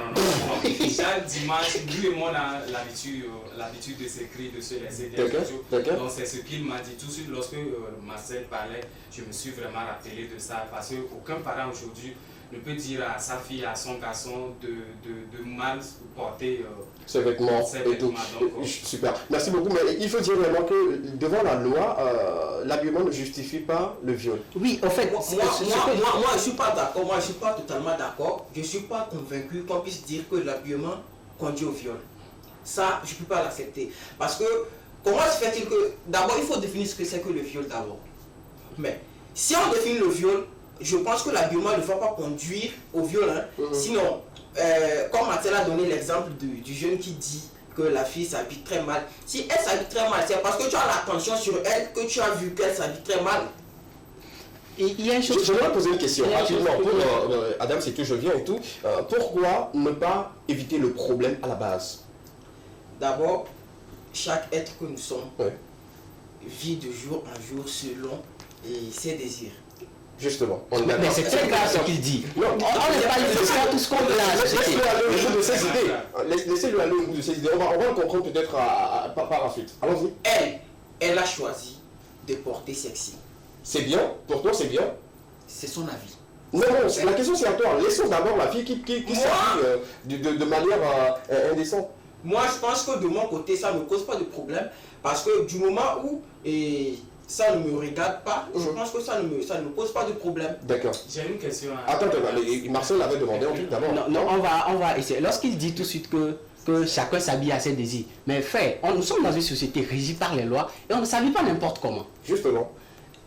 Chaque dimanche, lui et moi, on a l'habitude de s'écrire, de se laisser des audios. Donc c'est ce qu'il m'a dit tout de suite lorsque Marcel parlait. Je me suis vraiment rappelé de ça parce qu'aucun parent aujourd'hui ne peut dire à sa fille, à son garçon de mal porter ses vêtements et tout. Donc, super. Merci beaucoup. Mais il faut dire vraiment que devant la loi, l'habillement ne justifie pas le viol. Oui, en fait, moi je suis pas d'accord. Moi, je suis pas totalement d'accord. Je suis pas convaincu qu'on puisse dire que l'habillement conduit au viol. Ça, je peux pas l'accepter. Parce que comment se fait-il que d'abord il faut définir ce que c'est que le viol d'abord. Mais si on définit le viol, je pense que l'habillement ne va pas conduire au viol. Hein. Sinon, comme Marcel a donné l'exemple du jeune qui dit que la fille s'habille très mal. Si elle s'habille très mal, c'est parce que tu as l'attention sur elle que tu as vu qu'elle s'habille très mal. Il y a une chose. Je voudrais poser une question rapidement pour Adam, c'est que je viens et tout. Pourquoi ne pas éviter le problème à la base? D'abord, chaque être que nous sommes vit de jour en jour selon ses désirs. Justement. Mais c'est très grave ce qu'il dit. Non, on n'est pas de faire tout ce qu'on veut dans la société. Laissez-le aller au bout de ses idées. Laissez-le aller au bout de ses idées. On va le comprendre peut-être par la suite. Allons-y. Elle a choisi de porter sexy. C'est bien. Pour toi, c'est bien. C'est son avis. Non, la question c'est à toi. Laissons d'abord la fille qui s'habille de manière indécente. Moi, je pense que de mon côté, ça ne me cause pas de problème. Parce que du moment où ça ne me regarde pas, je pense que ça ne me pose pas de problème. D'accord. J'ai une question. Attends, Marcel avait demandé un truc d'abord. Non, on va essayer. Lorsqu'il dit tout de suite que chacun s'habille à ses désirs, mais nous sommes dans une société régie par les lois et on ne s'habille pas n'importe comment. Justement.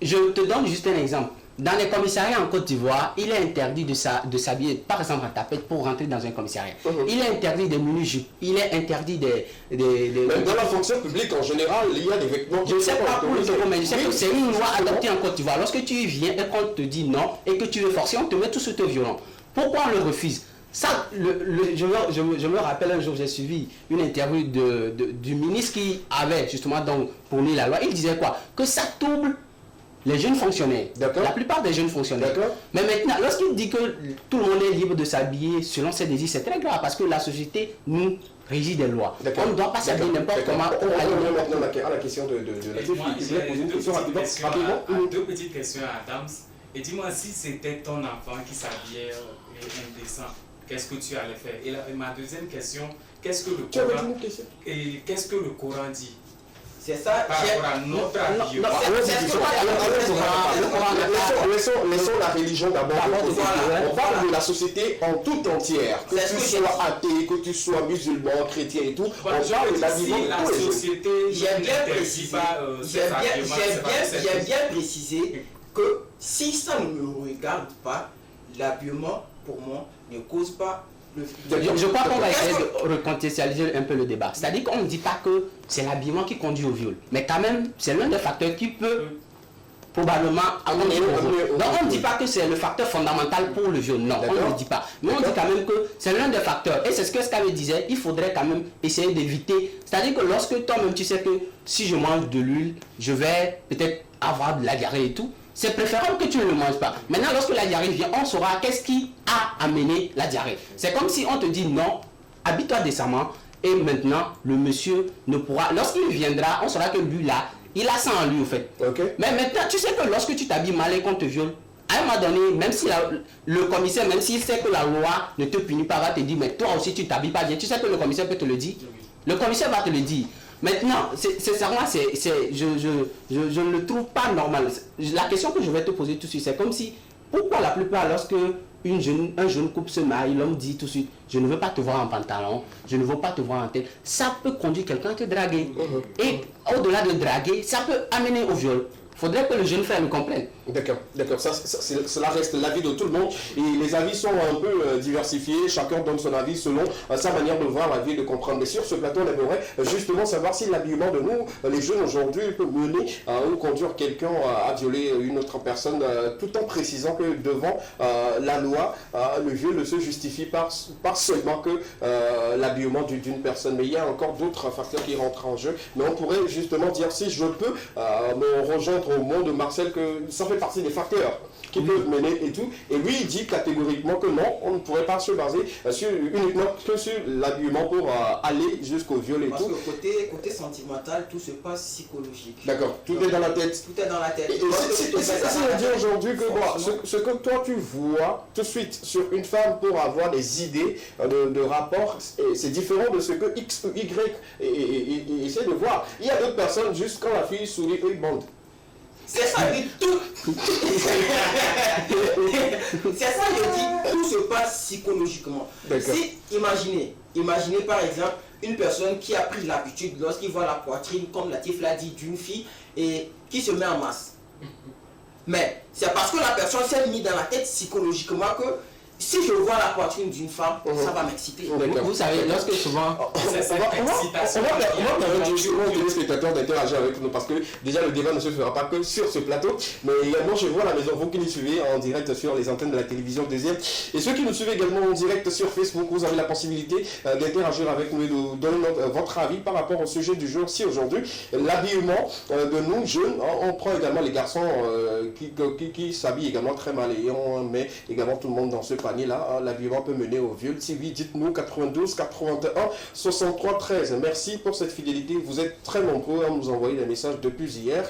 Je te donne juste un exemple. Dans les commissariats en Côte d'Ivoire, il est interdit de s'habiller, par exemple, en tapette pour rentrer dans un commissariat. Il est interdit des mini-jupes. Il est interdit Mais dans la fonction publique, en général, il y a des vêtements... Je ne sais pas pour le bureau, mais je sais que c'est une loi adoptée en Côte d'Ivoire. Lorsque tu y viens et qu'on te dit non et que tu veux forcer, on te met tout ce te violent. Pourquoi on le refuse? Ça, je me rappelle un jour, j'ai suivi une interview du ministre qui avait justement donc pour nous la loi. Il disait quoi? Que ça double les jeunes fonctionnaires, la plupart des jeunes fonctionnaires. Mais maintenant, lorsqu'il dit que tout le monde est libre de s'habiller selon ses désirs, c'est très grave parce que la société nous régit des lois. On ne doit pas s'habiller n'importe comment. On va aller maintenant à la question de la fille. Deux petites questions à Adams. Et dis-moi, si c'était ton enfant qui s'habillait indécent, qu'est-ce que tu allais faire? Et ma deuxième question, qu'est-ce que le Coran dit? C'est ça. Par rapport à notre habillement. Laissons la religion d'abord. Voilà. On parle de la société en tout entière. Que C'est ce tu que j'ai sois athée, que tu sois musulman, chrétien et tout. On parle de l'habillement Si la de tous les jours. société J'ai bien précisé, j'ai bien précisé que si ça ne me regarde pas, l'habillement pour moi ne cause pas le. Je crois qu'on va essayer de recontextualiser un peu le débat. C'est-à-dire qu'on ne dit pas que c'est l'habillement qui conduit au viol. Mais quand même, c'est l'un des facteurs qui peut probablement amener au viol. Donc on ne dit pas que c'est le facteur fondamental pour le viol. Non, on ne le dit pas. Mais on dit quand même que c'est l'un des facteurs. Et c'est ce que Skabe disait, il faudrait quand même essayer d'éviter. C'est-à-dire que lorsque toi-même tu sais que si je mange de l'huile, je vais peut-être avoir de la diarrhée et tout. C'est préférable que tu ne le manges pas. Maintenant, lorsque la diarrhée vient, on saura qu'est-ce qui a amené la diarrhée. C'est comme si on te dit non, habille-toi décemment. Et maintenant, le monsieur ne pourra... Lorsqu'il viendra, on saura que lui là, il a ça en lui au fait. Okay. Mais maintenant, tu sais que lorsque tu t'habilles mal et qu'on te viole, à un moment donné, même si le commissaire, même s'il sait que la loi ne te punit pas, va te dire, mais toi aussi tu t'habilles pas bien. Tu sais que le commissaire peut te le dire. Le commissaire va te le dire. Maintenant, sincèrement, je ne le trouve pas normal. La question que je vais te poser tout de suite, c'est comme si, pourquoi la plupart, lorsque un jeune couple se marie, l'homme dit tout de suite, je ne veux pas te voir en pantalon, je ne veux pas te voir en tête. Ça peut conduire quelqu'un à te draguer. Et au-delà de draguer, ça peut amener au viol. Il faudrait que le jeune frère le comprenne. D'accord. Cela reste l'avis de tout le monde et les avis sont un peu diversifiés, chacun donne son avis selon sa manière de voir la vie et de comprendre. Mais sur ce plateau, on aimerait justement savoir si l'habillement de nous, les jeunes aujourd'hui, peut mener ou conduire quelqu'un à violer une autre personne, tout en précisant que devant la loi, le viol ne se justifie pas seulement que l'habillement d'une personne. Mais il y a encore d'autres facteurs qui rentrent en jeu. Mais on pourrait justement dire, si je peux me rejoindre au mot de Marcel, que ça fait partie des facteurs qui peuvent mener et tout. Et lui, il dit catégoriquement que non, on ne pourrait pas se baser uniquement que sur l'habillement pour aller jusqu'au viol et Parce tout. que côté sentimental, tout se passe psychologique. D'accord, tout est dans la tête. Tout est dans la tête. Et ça veut dire aujourd'hui que bon, ce que toi tu vois tout de suite sur une femme pour avoir des idées de rapport, c'est différent de ce que X ou Y essaie de voir. Il y a d'autres personnes, juste quand la fille sourit, eux ils bandent. C'est ça, je dis tout. C'est ça, je dis, tout se passe psychologiquement. Si, imaginez par exemple une personne qui a pris l'habitude, lorsqu'il voit la poitrine, comme Latif l'a dit, d'une fille, et qui se met en masse. Mais c'est parce que la personne s'est mise dans la tête psychologiquement que si je vois la poitrine d'une femme, ça va m'exciter. Vous savez, lorsque souvent... On va permettre aux téléspectateurs d'interagir avec nous parce que déjà le débat ne se fera pas que sur ce plateau, mais également chez vous à la maison, vous qui nous suivez en direct sur les antennes de la télévision deuxième et ceux qui nous suivent également en direct sur Facebook, vous avez la possibilité d'interagir avec nous et de donner votre avis par rapport au sujet du jour. Si aujourd'hui l'habillement de nous jeunes, on prend également les garçons qui s'habillent également très mal et on met également tout le monde dans ce panier là, l'habillement peut mener au viol. Si oui, dites-nous 92 81 63 13. Merci pour cette fidélité. Vous êtes très nombreux à nous envoyer des messages depuis hier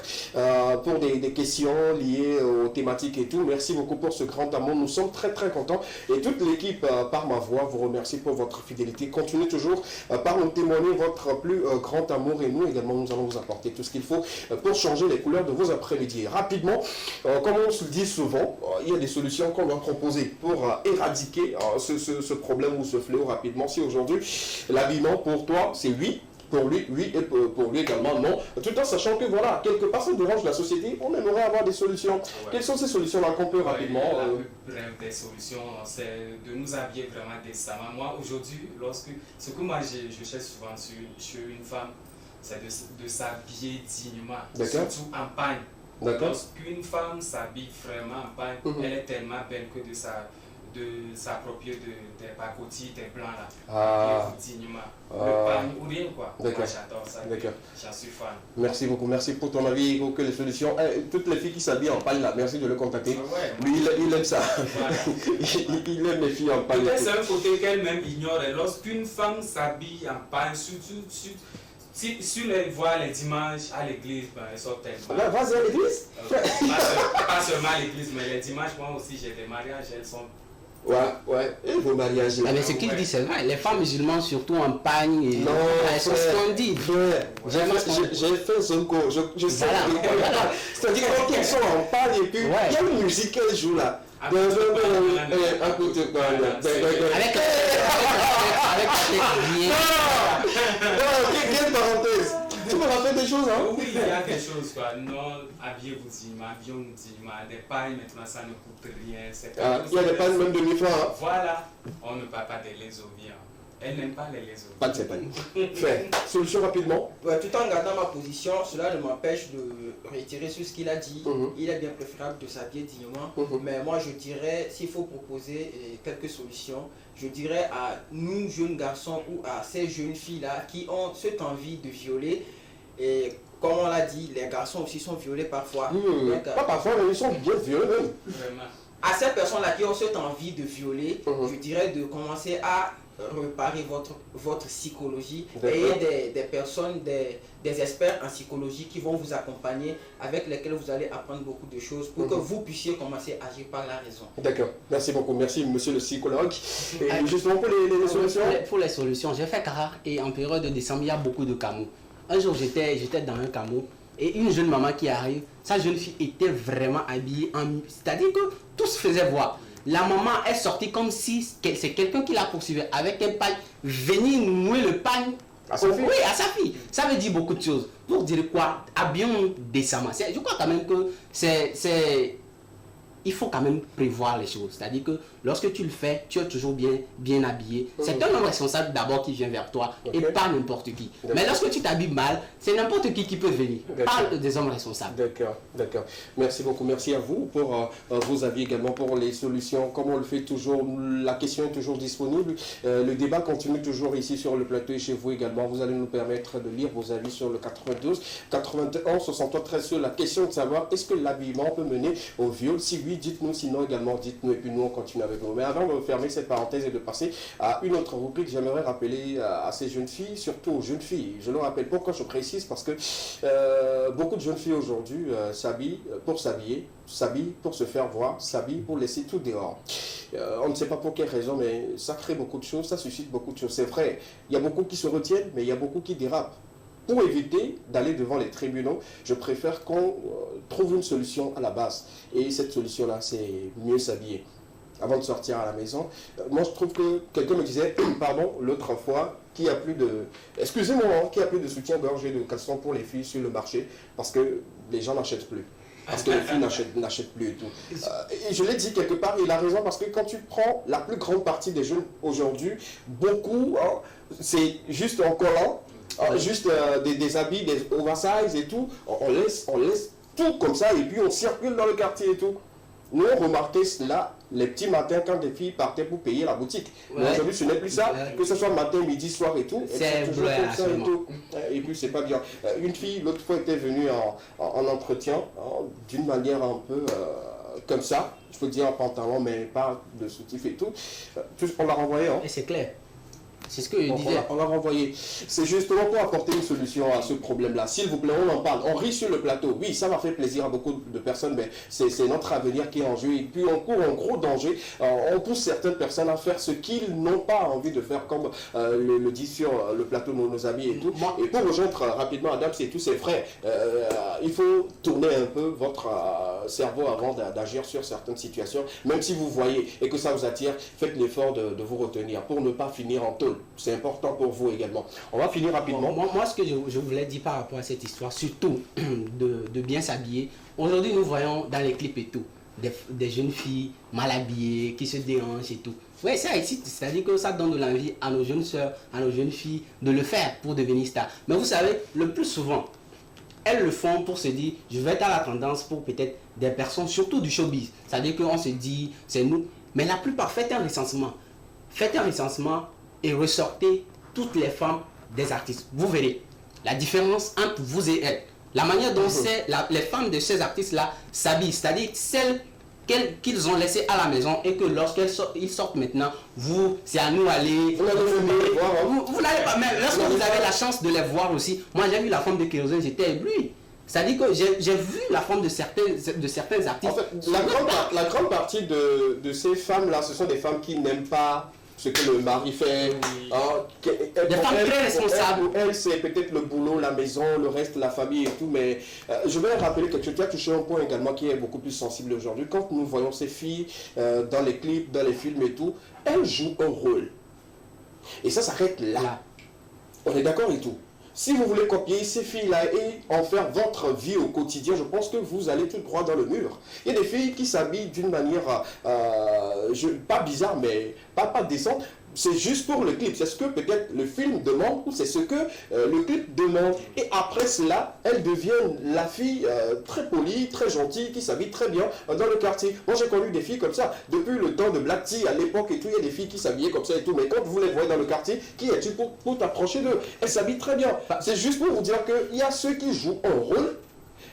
pour des questions liées aux thématiques et tout. Merci beaucoup pour ce grand amour. Nous sommes très contents et toute l'équipe par ma voix vous remercie pour votre fidélité. Continuez toujours par nous témoigner votre plus grand amour et nous également nous allons vous apporter tout ce qu'il faut pour changer les couleurs de vos après-midi. Rapidement, comme on se le dit souvent, il y a des solutions qu'on doit proposer pour éradiquer ce problème ou ce fléau rapidement. Si aujourd'hui l'habillement pour toi c'est oui, pour lui oui et pour lui également non, tout en sachant que voilà, quelque part ça dérange la société, on aimerait avoir des solutions. Quelles sont ces solutions là qu'on peut rapidement La brève des solutions, c'est de nous habiller vraiment décemment. Moi aujourd'hui, ce que moi je cherche souvent sur une femme, c'est de s'habiller dignement, surtout en pagne. Lorsqu'une femme s'habille vraiment en pagne, elle est tellement belle que de s'approprier des pacotilles, des blancs là, dignement. Le pagne ou rien quoi. Moi j'adore ça, j'en suis fan. Merci beaucoup, merci pour ton avis, que les solutions, toutes les filles qui s'habillent en pagne là, merci de le contacter. Lui il aime ça, il aime les filles en pagne. C'est un côté qu'elle-même ignore, lorsqu'une femme s'habille en pagne, surtout si elle voit les dimanches à l'église, elles sortent tellement. Vas-y à l'église Pas seulement à l'église, mais les dimanches, moi aussi j'ai des mariages, elles sont Ouais. Et vos mariages là. Ah, mais ce qu'il dit, c'est vrai. Les femmes musulmanes, surtout en pagne, et Non, elles sont frère, splendides. frère, j'ai fait Zonko, je sais. Voilà. C'est-à-dire quand ils sont en pagne et puis il y a une musique qu'elle joue là. Avec Avec la tête bien. Quelle parenthèse. Tu me rappelles des choses, hein? Oui, il y a des choses quoi. Non, habillez-vous dignement, habillons-nous dignement. Des pailles maintenant ça ne coûte rien. Il y a des pannes même de 1000 francs. Hein? Voilà, on ne parle pas des lésoviens. Elle n'aime pas les lésoviens. Pas de ces pannes. Fait. Solution rapidement. Ouais, tout en gardant ma position, cela ne m'empêche de retirer sur ce qu'il a dit. Il est bien préférable de s'habiller dignement. Mais moi, je dirais, s'il faut proposer quelques solutions, je dirais à nous, jeunes garçons, ou à ces jeunes filles-là qui ont cette envie de violer. Et comme on l'a dit, les garçons aussi sont violés parfois. Donc, Pas parfois, mais ils sont bien violés même. Vraiment. à ces personnes-là qui ont cette envie de violer, je dirais de commencer à réparer votre psychologie. Et des personnes, des experts en psychologie qui vont vous accompagner, avec lesquels vous allez apprendre beaucoup de choses pour que vous puissiez commencer à agir par la raison. D'accord, merci beaucoup, merci monsieur le psychologue. Et justement pour les solutions. Pour les solutions, j'ai fait Cara et en période de décembre, il y a beaucoup de camos. Un jour, j'étais dans un camo et une jeune maman qui arrive, sa jeune fille était vraiment habillée en... C'est-à-dire que tout se faisait voir. La maman est sortie comme si c'est quelqu'un qui la poursuivait avec un pagne, venir nouer le pagne à sa fille. Oui, à sa fille. Ça veut dire beaucoup de choses. Pour dire quoi, habillons décemment. Je crois quand même que il faut quand même prévoir les choses. C'est-à-dire que lorsque tu le fais, tu es toujours bien habillé. C'est un homme responsable d'abord qui vient vers toi et pas n'importe qui. Mais lorsque tu t'habilles mal, c'est n'importe qui peut venir. Parle des hommes responsables. D'accord. Merci beaucoup. Merci à vous pour vos avis également, pour les solutions. Comme on le fait toujours, la question est toujours disponible. Le débat continue toujours ici sur le plateau et chez vous également. Vous allez nous permettre de lire vos avis sur le 92, 81, 63, 13 sur la question de savoir est-ce que l'habillement peut mener au viol. Si oui, dites-nous, sinon également dites-nous et puis nous on continue avec vous. Mais avant de fermer cette parenthèse et de passer à une autre rubrique, j'aimerais rappeler à ces jeunes filles, surtout aux jeunes filles, je le rappelle, pourquoi je précise, parce que beaucoup de jeunes filles aujourd'hui s'habillent pour s'habiller, s'habillent pour se faire voir, s'habillent pour laisser tout dehors. On ne sait pas pour quelle raison, mais ça crée beaucoup de choses, ça suscite beaucoup de choses. C'est vrai, il y a beaucoup qui se retiennent, mais il y a beaucoup qui dérapent. Pour éviter d'aller devant les tribunaux, je préfère qu'on trouve une solution à la base. Et cette solution-là, c'est mieux s'habiller avant de sortir à la maison. Moi, je trouve que quelqu'un me disait, pardon, l'autre fois, qu'il n'y a plus de... Excusez-moi, qu'il n'y a plus de soutien-gorge et de caleçon pour les filles sur le marché, parce que les gens n'achètent plus. Parce que les filles n'achètent plus et tout. Et je l'ai dit quelque part, il a raison, parce que quand tu prends la plus grande partie des jeunes aujourd'hui, beaucoup, c'est juste en collant, juste des habits, des oversize et tout, on laisse tout comme ça et puis on circule dans le quartier et tout. Nous on remarquait cela les petits matins quand des filles partaient pour payer la boutique. Mais aujourd'hui ce n'est plus ça, que ce soit matin, midi, soir et tout. C'est toujours comme ça et tout. Et puis c'est pas bien. Une fille l'autre fois était venue en entretien d'une manière un peu comme ça. Je peux dire en pantalon mais pas de soutif et tout. On l'a renvoyé. Et c'est clair. C'est ce que je disais. On l'a renvoyé. C'est justement pour apporter une solution à ce problème-là. S'il vous plaît, on en parle. On rit sur le plateau. Oui, ça va faire plaisir à beaucoup de personnes, mais c'est notre avenir qui est en jeu. Et puis, on court un gros danger. On pousse certaines personnes à faire ce qu'ils n'ont pas envie de faire, comme le dit sur le plateau de nos amis et tout. Et pour rejoindre rapidement Adam, c'est tous ses frères. Il faut tourner un peu votre cerveau avant d'agir sur certaines situations. Même si vous voyez et que ça vous attire, faites l'effort de vous retenir pour ne pas finir en taule. C'est important pour vous également. On va finir rapidement. Moi, ce que je voulais dire par rapport à cette histoire, surtout de bien s'habiller. Aujourd'hui, nous voyons dans les clips et tout, des jeunes filles mal habillées, qui se dérangent et tout. Oui, ça excite. C'est-à-dire que ça donne de l'envie à nos jeunes soeurs, à nos jeunes filles de le faire pour devenir stars. Mais vous savez, le plus souvent, elles le font pour se dire, je vais être à la tendance pour peut-être des personnes, surtout du showbiz. C'est-à-dire qu'on se dit, c'est nous. Mais la plupart, faites un recensement. Faites un recensement et ressortez toutes les femmes des artistes. Vous verrez la différence entre vous et elles. La manière dont les femmes de ces artistes-là s'habillent, c'est-à-dire celles qu'ils ont laissées à la maison et que lorsqu'ils sortent maintenant, c'est à nous d'aller. Vous n'allez pas, mais lorsque vous avez la chance de les voir aussi. Moi, j'ai vu la femme de Kérosène, j'étais ébloui. C'est-à-dire que j'ai vu la forme de certains artistes. En fait, la grande partie de ces femmes-là, ce sont des femmes qui n'aiment pas ce que le mari fait. Oui. Des femmes très responsables. Elle, c'est peut-être le boulot, la maison, le reste, la famille et tout. Mais je vais rappeler quelque chose. Tu as touché un point également qui est beaucoup plus sensible aujourd'hui. Quand nous voyons ces filles dans les clips, dans les films et tout, elles jouent un rôle. Et ça s'arrête là. On est d'accord et tout. Si vous voulez copier ces filles-là et en faire votre vie au quotidien, je pense que vous allez tout droit dans le mur. Il y a des filles qui s'habillent d'une manière, pas bizarre, mais pas décente. C'est juste pour le clip. C'est ce que peut-être le film demande ou c'est ce que le clip demande. Et après cela, elles deviennent la fille très polie, très gentille, qui s'habille très bien dans le quartier. Moi, j'ai connu des filles comme ça. Depuis le temps de Black Tea, à l'époque et tout, il y a des filles qui s'habillaient comme ça et tout. Mais quand vous les voyez dans le quartier, qui es-tu pour t'approcher d'eux? Elles s'habillent très bien. C'est juste pour vous dire qu'il y a ceux qui jouent un rôle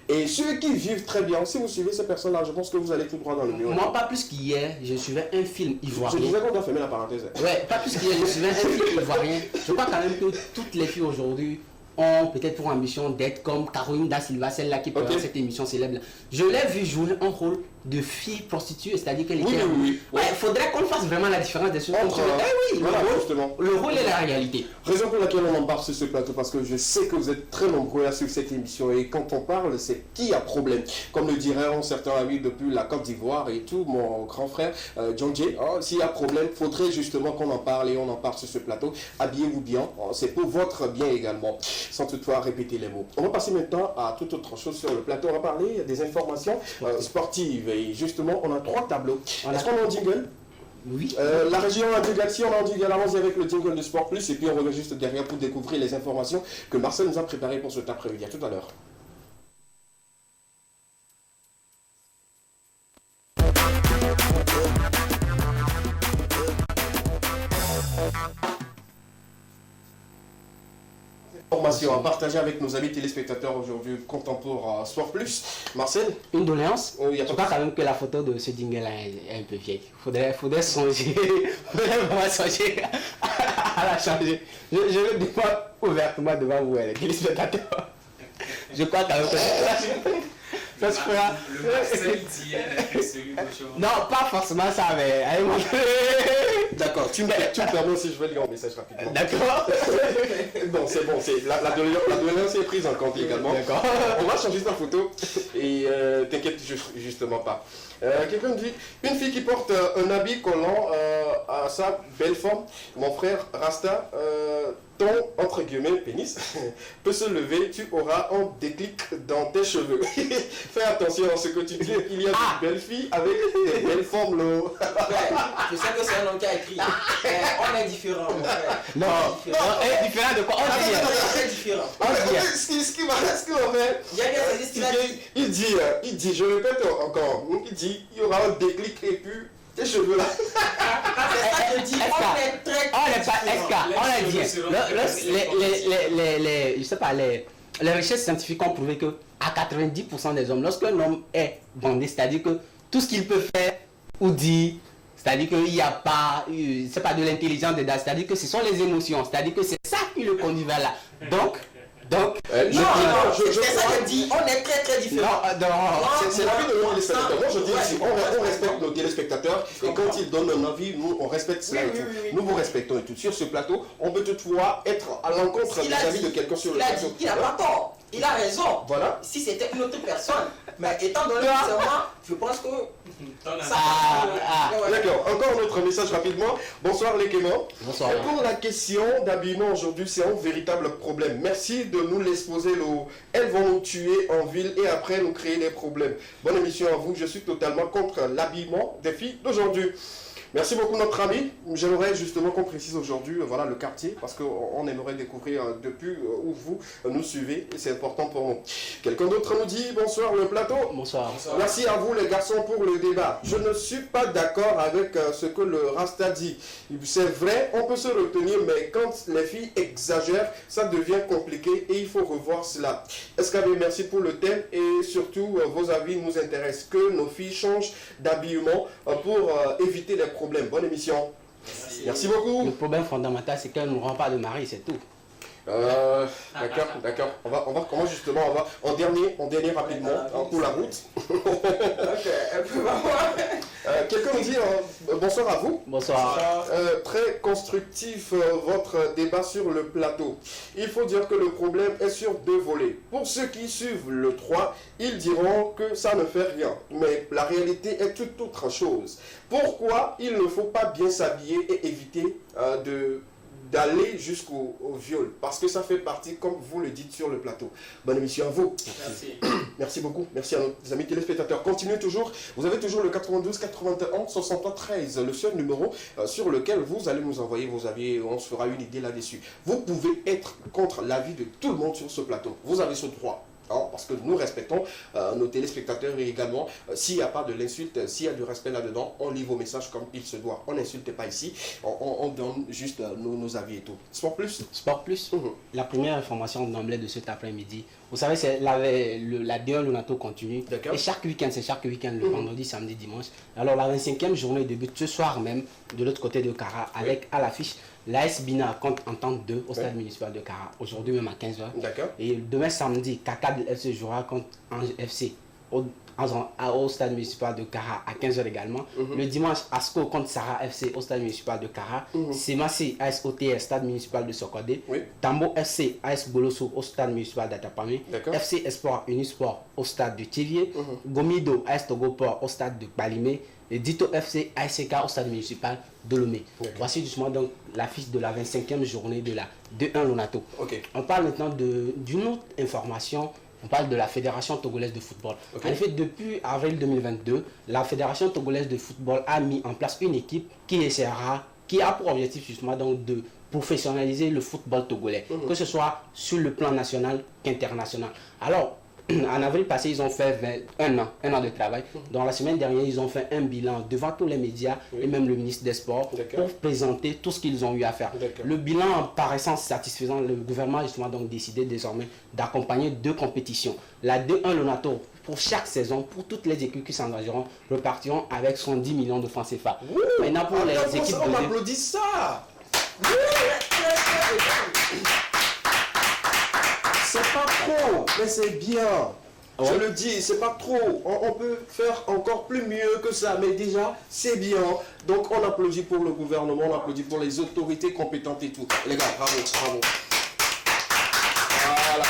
et ceux qui vivent très bien. Si vous suivez ces personnes-là, je pense que vous allez tout droit dans le mur. Moi, pas plus qu'hier, je suivais un film ivoirien. Je disais qu'on doit fermer la parenthèse. Ouais, pas plus qu'hier, je suivais un film ivoirien. Je crois quand même que toutes les filles aujourd'hui ont peut-être pour ambition d'être comme Caroline Da Silva, celle-là qui présente cette émission célèbre. Je l'ai vu jouer un rôle de fille prostituée, c'est-à-dire qu'elle était... Oui. Ouais, il faudrait qu'on fasse vraiment la différence des choses. Voilà, justement. Le rôle et la réalité. Raison pour laquelle on en parle sur ce plateau, parce que je sais que vous êtes très nombreux à suivre cette émission et quand on parle, c'est qui a problème. Comme le diraient certains amis depuis la Côte d'Ivoire et tout, mon grand frère John Jay, s'il y a problème, il faudrait justement qu'on en parle et on en parle sur ce plateau. Habillez-vous bien, c'est pour votre bien également, sans toutefois répéter les mots. On va passer maintenant à toute autre chose sur le plateau. On va parler des informations sportives et justement, on a 3 tableaux. Est-ce qu'on a un jingle? Oui. La région a un jingle, si on a un jingle, allons-y avec le jingle de Sport Plus et puis on revient juste derrière pour découvrir les informations que Marcel nous a préparées pour cet après-midi. À tout à l'heure. Informations à partager avec nos amis téléspectateurs aujourd'hui, comptant pour Sport Plus. Marcel? Une doléance. Oui, Je crois quand même que la photo de ce jingle est un peu vieille. Faudrait songer. Faudrait vraiment songer à la changer. Je le dis pas ouvertement devant vous, les téléspectateurs. Je crois quand même que ça se fera. Le Marcel d'hier est celui d'aujourd'hui. Non, pas forcément ça, mais allez montrer. D'accord, tu me permets si je vais lire un message rapidement. D'accord. Bon, c'est bon, la doléance est prise en compte également. D'accord. On va changer ta photo et t'inquiète justement pas. Quelqu'un dit, une fille qui porte un habit collant à sa belle forme, mon frère Rasta, ton, entre guillemets, pénis, peut se lever, tu auras un déclic dans tes cheveux. Fais attention à ce que tu dis, il y a de belles filles avec des belles formes, là. Je sais que c'est un homme qui a écrit. On est différents, mon frère. Non, différent de quoi? On est différents. Ce qui m'a fait, Il y a bien ces histoires. il dit, je répète encore, il dit, il y aura un déclic et puis tes cheveux là. C'est ça que je dis. On est très On n'est pas SK, on est bien. Je sais pas, les recherches scientifiques ont prouvé que à 90% des hommes, lorsqu'un homme est bandé, c'est-à-dire que tout ce qu'il peut faire ou dire, c'est-à-dire qu'il n'y a pas, c'est pas de l'intelligence dedans, c'est-à-dire que ce sont les émotions, c'est-à-dire que c'est ça qui le conduit vers là. Donc, c'est ça que je dis. On est très très différents. C'est l'avis de nos téléspectateurs. Moi je dis ici, on respecte nos téléspectateurs et quand ils donnent un avis, nous on respecte cela et tout. Nous vous respectons et tout. Sur ce plateau, on peut toutefois être à l'encontre des avis de quelqu'un sur le plateau. Il n'a pas tort. Il a raison. Voilà. Si c'était une autre personne. Mais étant donné que c'est moi, je pense que ça D'accord, encore un autre message rapidement. Bonsoir les Cléments. Bonsoir. Pour la question d'habillement aujourd'hui, c'est un véritable problème. Merci de nous l'exposer. Elles vont nous tuer en ville et après nous créer des problèmes. Bonne émission à vous. Je suis totalement contre l'habillement des filles d'aujourd'hui. Merci beaucoup notre ami. J'aimerais justement qu'on précise aujourd'hui voilà, le quartier parce qu'on aimerait découvrir depuis où vous nous suivez et c'est important pour nous. Quelqu'un d'autre nous dit bonsoir le plateau. Bonsoir. Merci à vous les garçons pour le débat. Je ne suis pas d'accord avec ce que le Rasta dit. C'est vrai, on peut se retenir mais quand les filles exagèrent, ça devient compliqué et il faut revoir cela. SKB, merci pour le thème et surtout vos avis nous intéressent. Que nos filles changent d'habillement pour éviter les problèmes. Bonne émission. Merci beaucoup. Le problème fondamental, c'est qu'elle ne rend pas de mari, c'est tout. D'accord. On va comment justement, en dernier rapidement, pour la route. Quelqu'un nous dit bonsoir à vous. Bonsoir. Très constructif votre débat sur le plateau. Il faut dire que le problème est sur deux volets. Pour ceux qui suivent le 3, ils diront que ça ne fait rien. Mais la réalité est toute autre chose. Pourquoi il ne faut pas bien s'habiller et éviter d'aller jusqu'au viol? Parce que ça fait partie, comme vous le dites sur le plateau. Bonne émission à vous. Merci. Merci beaucoup. Merci à nos amis téléspectateurs. Continuez toujours. Vous avez toujours le 92 81 63 13, le seul numéro sur lequel vous allez nous envoyer vos avis et on se fera une idée là-dessus. Vous pouvez être contre l'avis de tout le monde sur ce plateau. Vous avez ce droit. Parce que nous respectons nos téléspectateurs et également, s'il n'y a pas de l'insulte, s'il y a du respect là-dedans, on lit vos messages comme il se doit. On n'insulte pas ici, on donne juste nos avis et tout. Sport Plus. Sport Plus, la première information d'emblée de cet après-midi. Vous savez, c'est la D1 Lonato continue. Et chaque week-end, le vendredi, samedi, dimanche. Alors la 25e journée débute ce soir même, de l'autre côté de Cara, avec à l'affiche l'AS Bina contre Entente 2 au stade municipal de Cara, aujourd'hui même à 15h. Et demain samedi, CACAD FC jouera contre Ange FC au stade municipal de Cara à 15h également. Le dimanche, Asco contre Sarah FC au stade municipal de Cara. Semasi AS OTR, stade municipal de Sokodé. Tambo FC AS Bolosso au stade municipal d'Atapame. FC Espoir Unisport au stade de Thiviers. Gomido AS Togoport au stade de Balimé. Et Dito FC ASK au stade municipal de Lomé. Voici justement donc l'affiche de la 25e journée de la 2-1 Lonato. On parle maintenant d'une autre information. On parle de la Fédération togolaise de football. En effet, depuis avril 2022, la Fédération togolaise de football a mis en place une équipe qui a pour objectif justement donc de professionnaliser le football togolais, que ce soit sur le plan national qu'international. Alors, en avril passé, ils ont fait un an de travail. Dans la semaine dernière, ils ont fait un bilan devant tous les médias et même le ministre des Sports pour présenter tout ce qu'ils ont eu à faire. Le bilan paraissant satisfaisant, le gouvernement a justement donc décidé désormais d'accompagner 2 compétitions. La 2-1 Lonato, pour chaque saison, pour toutes les équipes qui s'engageront, repartiront avec 110 millions de francs CFA. Maintenant, pour les équipes on applaudit ça. C'est pas trop, mais c'est bien. Je le dis, c'est pas trop. On peut faire encore plus mieux que ça, mais déjà, c'est bien. Donc, on applaudit pour le gouvernement, on applaudit pour les autorités compétentes et tout. Les gars, bravo. Voilà.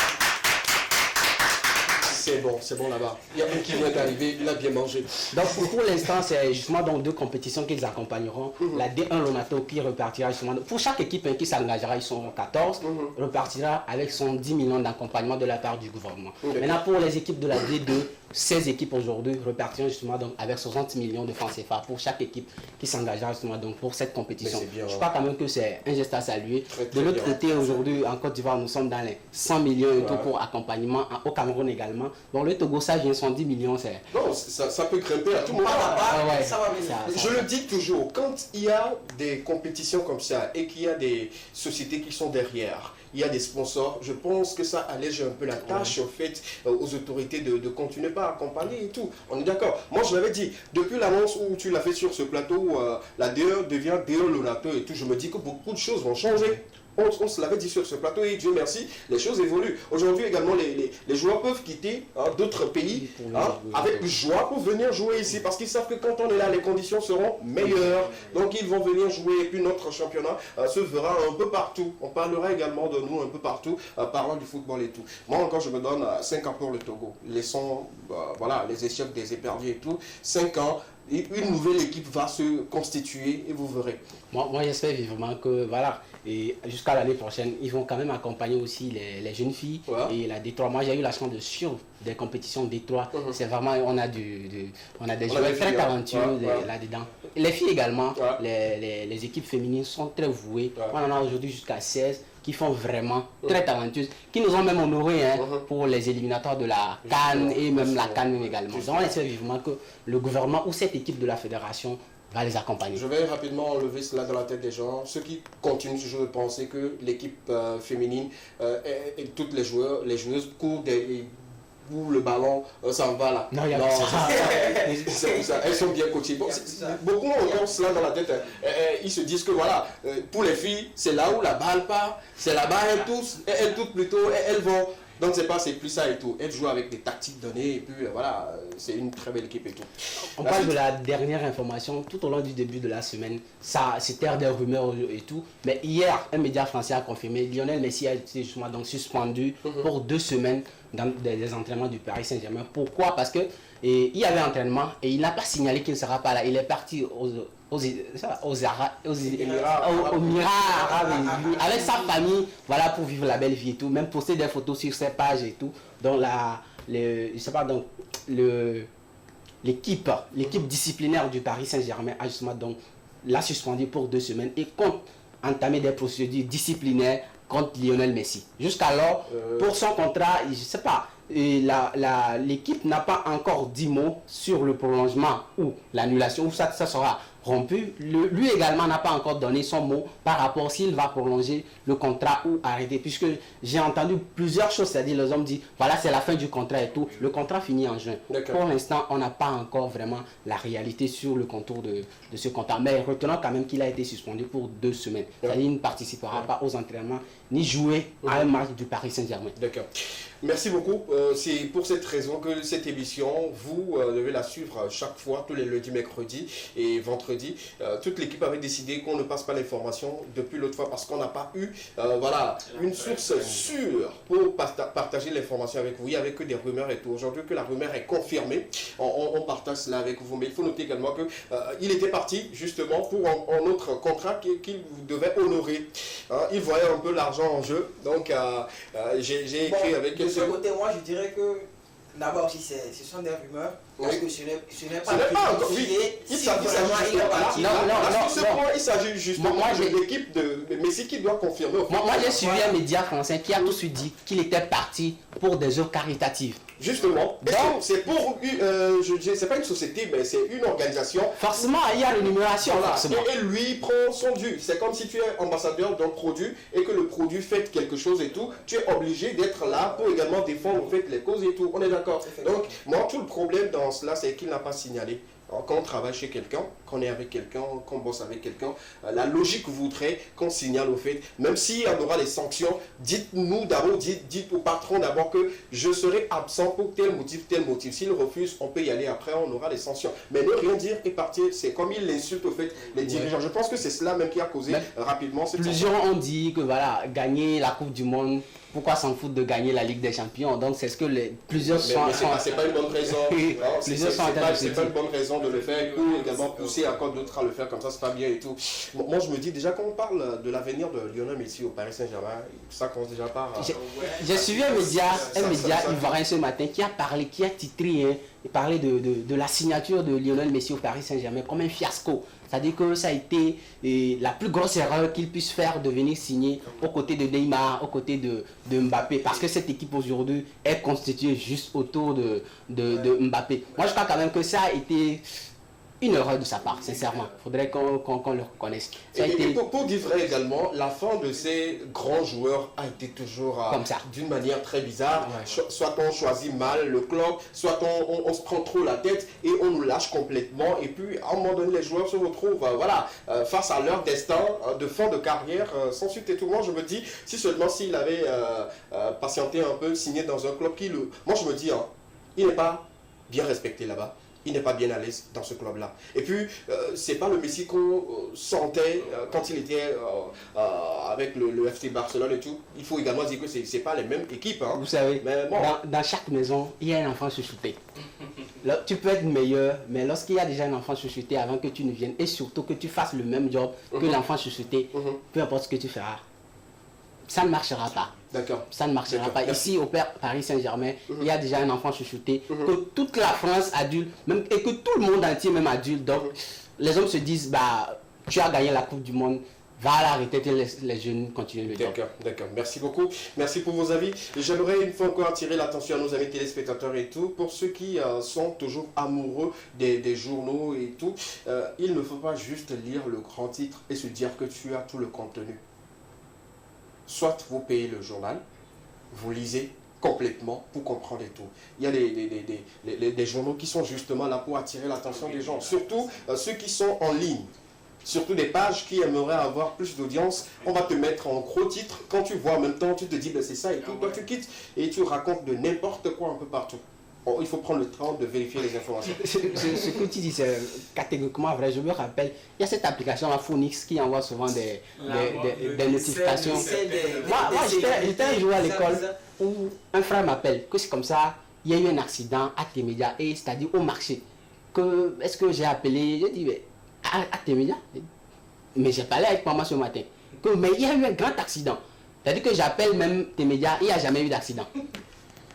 C'est bon là-bas. Il y a un qui vient d'arriver, il a bien mangé. Donc pour l'instant, c'est justement donc 2 compétitions qu'ils accompagneront. La D1 Lonato qui repartira justement, pour chaque équipe qui s'engagera, ils sont 14, repartira avec 110 millions d'accompagnement de la part du gouvernement. Maintenant pour les équipes de la D2, 16 équipes aujourd'hui repartiront justement donc avec 60 millions de francs CFA pour chaque équipe qui s'engagera justement donc pour cette compétition. Je crois quand même que c'est un geste à saluer. De l'autre côté, aujourd'hui en Côte d'Ivoire, nous sommes dans les 100 millions et tout pour accompagnement, au Cameroun également. Donc le Togo, ça vient 110 millions. Non, ça peut grimper à tout moment. Ça va venir. Je le dis toujours, quand il y a des compétitions comme ça et qu'il y a des sociétés qui sont derrière, il y a des sponsors, je pense que ça allège un peu la tâche au fait aux autorités de continuer pas à accompagner et tout. On est d'accord. Moi je l'avais dit, depuis l'annonce où tu l'as fait sur ce plateau, la DE devient DE Lonato et tout, je me dis que beaucoup de choses vont changer. On se l'avait dit sur ce plateau et Dieu merci, les choses évoluent. Aujourd'hui également, les joueurs peuvent quitter d'autres pays avec joie pour venir jouer ici parce qu'ils savent que quand on est là, les conditions seront meilleures. Donc ils vont venir jouer et puis notre championnat se verra un peu partout. On parlera également de nous un peu partout, parlant du football et tout. Moi encore, je me donne 5 ans pour le Togo. Laissons les échecs des éperdus et tout. 5 ans. Et une nouvelle équipe va se constituer et vous verrez. Moi j'espère vivement que et jusqu'à l'année prochaine, ils vont quand même accompagner aussi les jeunes filles et la Détroit. Moi j'ai eu la chance de suivre des compétitions Détroit. C'est vraiment, on a des joueurs très talentueux là-dedans. Les filles également, les équipes féminines sont très vouées. On en a aujourd'hui jusqu'à 16 qui font vraiment très talentueuses, qui nous ont même honorés pour les éliminatoires de la CAN et même la CAN également. Donc on espère vivement que le gouvernement ou cette équipe de la fédération va les accompagner. Je vais rapidement enlever cela dans la tête des gens. Ceux qui continuent toujours de penser que l'équipe féminine et toutes les joueuses courent où le ballon s'en va là. Non, il y a plus ça. C'est pour ça. Elles sont bien coachées. Bon, beaucoup ont cela dans la tête. Ils se disent que voilà, pour les filles, c'est là où la balle part, c'est là-bas, elles touchent plutôt, elles vont. Donc c'est plus ça et tout. Elles jouent avec des tactiques données et puis voilà, c'est une très belle équipe et tout. On parle de la dernière information, tout au long du début de la semaine, ça c'était des rumeurs et tout, mais hier, un média français a confirmé, Lionel Messi a été justement donc suspendu pour 2 semaines dans des entraînements du Paris Saint-Germain. Pourquoi? Parce que il y avait entraînement et il n'a pas signalé qu'il ne sera pas là. Il est parti aux Émirats Arabes Unis avec sa famille, voilà, pour vivre la belle vie et tout, même poster des photos sur ses pages et tout. Donc l'équipe disciplinaire du Paris Saint-Germain a justement donc l'a suspendu pour 2 semaines et compte entamer des procédures disciplinaires contre Lionel Messi. Jusqu'alors, pour son contrat, je ne sais pas, l'équipe n'a pas encore dit mot sur le prolongement ou l'annulation, où ça sera rompu. Lui également n'a pas encore donné son mot par rapport s'il va prolonger le contrat ou arrêter. Puisque j'ai entendu plusieurs choses, c'est-à-dire les hommes disent, voilà, c'est la fin du contrat et tout. Le contrat finit en juin. Pour l'instant, on n'a pas encore vraiment la réalité sur le contour de ce contrat. Mais retenons quand même qu'il a été suspendu pour 2 semaines. C'est-à-dire qu'il ne participera pas aux entraînements ni jouer à un match du Paris Saint-Germain. D'accord. Merci beaucoup. C'est pour cette raison que cette émission, vous devez la suivre chaque fois, tous les lundis, mercredis et vendredis. Toute l'équipe avait décidé qu'on ne passe pas l'information depuis l'autre fois parce qu'on n'a pas eu voilà, une source sûre pour partager l'information avec vous. Il n'y avait que des rumeurs et tout. Aujourd'hui que la rumeur est confirmée, on partage cela avec vous. Mais il faut noter également qu'il était parti justement pour un autre contrat qu'il devait honorer. Il voyait un peu l'argent en jeu. Donc j'ai écrit avec... De ce côté, moi je dirais que là-bas aussi ce sont des rumeurs. Parce que ce n'est pas confirmé. Il s'agit justement de l'équipe de Messi qui doit confirmer. Moi j'ai suivi un média français qui a tout de suite dit qu'il était parti pour des œuvres caritatives. Justement, c'est pour, c'est pas une société, mais c'est une organisation. Forcément, il y a l'énumération. Et lui prend son dû. C'est comme si tu es ambassadeur d'un produit et que le produit fait quelque chose et tout. Tu es obligé d'être là pour également défendre en fait, les causes et tout. On est d'accord. Donc, moi, tout le problème dans cela, c'est qu'il n'a pas signalé. Alors, quand on travaille chez quelqu'un, qu'on est avec quelqu'un, qu'on bosse avec quelqu'un, la logique voudrait qu'on signale au fait, même s'il y en aura les sanctions, dites-nous d'abord, dites au patron d'abord que je serai absent pour tel motif, tel motif. S'il refuse, on peut y aller après, on aura les sanctions. Mais ne rien dire et partir, c'est comme il insulte au fait les dirigeants. Je pense que c'est cela même qui a causé rapidement cette plusieurs ont dit que voilà, gagner la Coupe du Monde, pourquoi s'en foutre de gagner la Ligue des Champions? Donc c'est ce que plusieurs sont... c'est pas une bonne raison. C'est pas une bonne raison de le faire ou également pousser encore d'autres à le faire comme ça, c'est pas bien et tout. Bon, moi je me dis déjà quand on parle de l'avenir de Lionel Messi au Paris Saint-Germain, ça commence déjà par... J'ai suivi un média ivoirien ce matin qui a titré, il parlait de la signature de Lionel Messi au Paris Saint-Germain comme un fiasco. C'est-à-dire que ça a été la plus grosse erreur qu'il puisse faire de venir signer aux côtés de Neymar, aux côtés de Mbappé. Parce que cette équipe aujourd'hui est constituée juste autour de Mbappé. Moi, je crois quand même que ça a été une erreur de sa part, sincèrement. Il faudrait qu'on le reconnaisse. Pour dire vrai également, la fin de ces grands joueurs a été toujours comme ça, d'une manière très bizarre. Soit on choisit mal le club, soit on se prend trop la tête et on nous lâche complètement. Et puis, à un moment donné, les joueurs se retrouvent face à leur destin de fin de carrière, sans suite et tout. Moi, je me dis, si seulement s'il avait patienté un peu, signé dans un club qui le... Moi, je me dis, il n'est pas bien respecté là-bas. Il n'est pas bien à l'aise dans ce club-là. Et puis, c'est pas le Messi qu'on sentait quand il était avec le FC Barcelone et tout. Il faut également dire que c'est pas les mêmes équipes. Vous savez, mais bon. dans chaque maison, il y a un enfant chouchouté. Tu peux être meilleur, mais lorsqu'il y a déjà un enfant chouchouté avant que tu ne viennes, et surtout que tu fasses le même job que l'enfant chouchouté, peu importe ce que tu feras, ça ne marchera pas. D'accord. Ça ne marchera pas. Ici, au Paris Saint-Germain, il y a déjà un enfant chouchouté, que toute la France adulte, même, et que tout le monde entier, même adulte, donc les hommes se disent, tu as gagné la Coupe du Monde, va arrêter les jeunes continuer le job. D'accord. Merci beaucoup. Merci pour vos avis. J'aimerais une fois encore attirer l'attention à nos amis téléspectateurs et tout, pour ceux qui sont toujours amoureux des journaux et tout, il ne faut pas juste lire le grand titre et se dire que tu as tout le contenu. Soit vous payez le journal, vous lisez complètement pour comprendre et tout. Il y a des journaux qui sont justement là pour attirer l'attention des gens, surtout ceux qui sont en ligne. Surtout des pages qui aimeraient avoir plus d'audience, on va te mettre en gros titre. Quand tu vois en même temps, tu te dis ben c'est ça et tout. Toi tu quittes et tu racontes de n'importe quoi un peu partout. Bon, il faut prendre le temps de vérifier les informations. Ce que tu dis, c'est catégoriquement vrai. Je me rappelle, il y a cette application, la Phoenix, qui envoie souvent des notifications. Moi, j'étais un jour à l'école où un frère m'appelle, que c'est comme ça, il y a eu un accident à Témédia, et c'est-à-dire au marché. Est-ce que j'ai appelé, j'ai dit, à Témédia, mais j'ai parlé avec maman ce matin, mais il y a eu un grand accident. C'est-à-dire que j'appelle même Témédia, il n'y a jamais eu d'accident.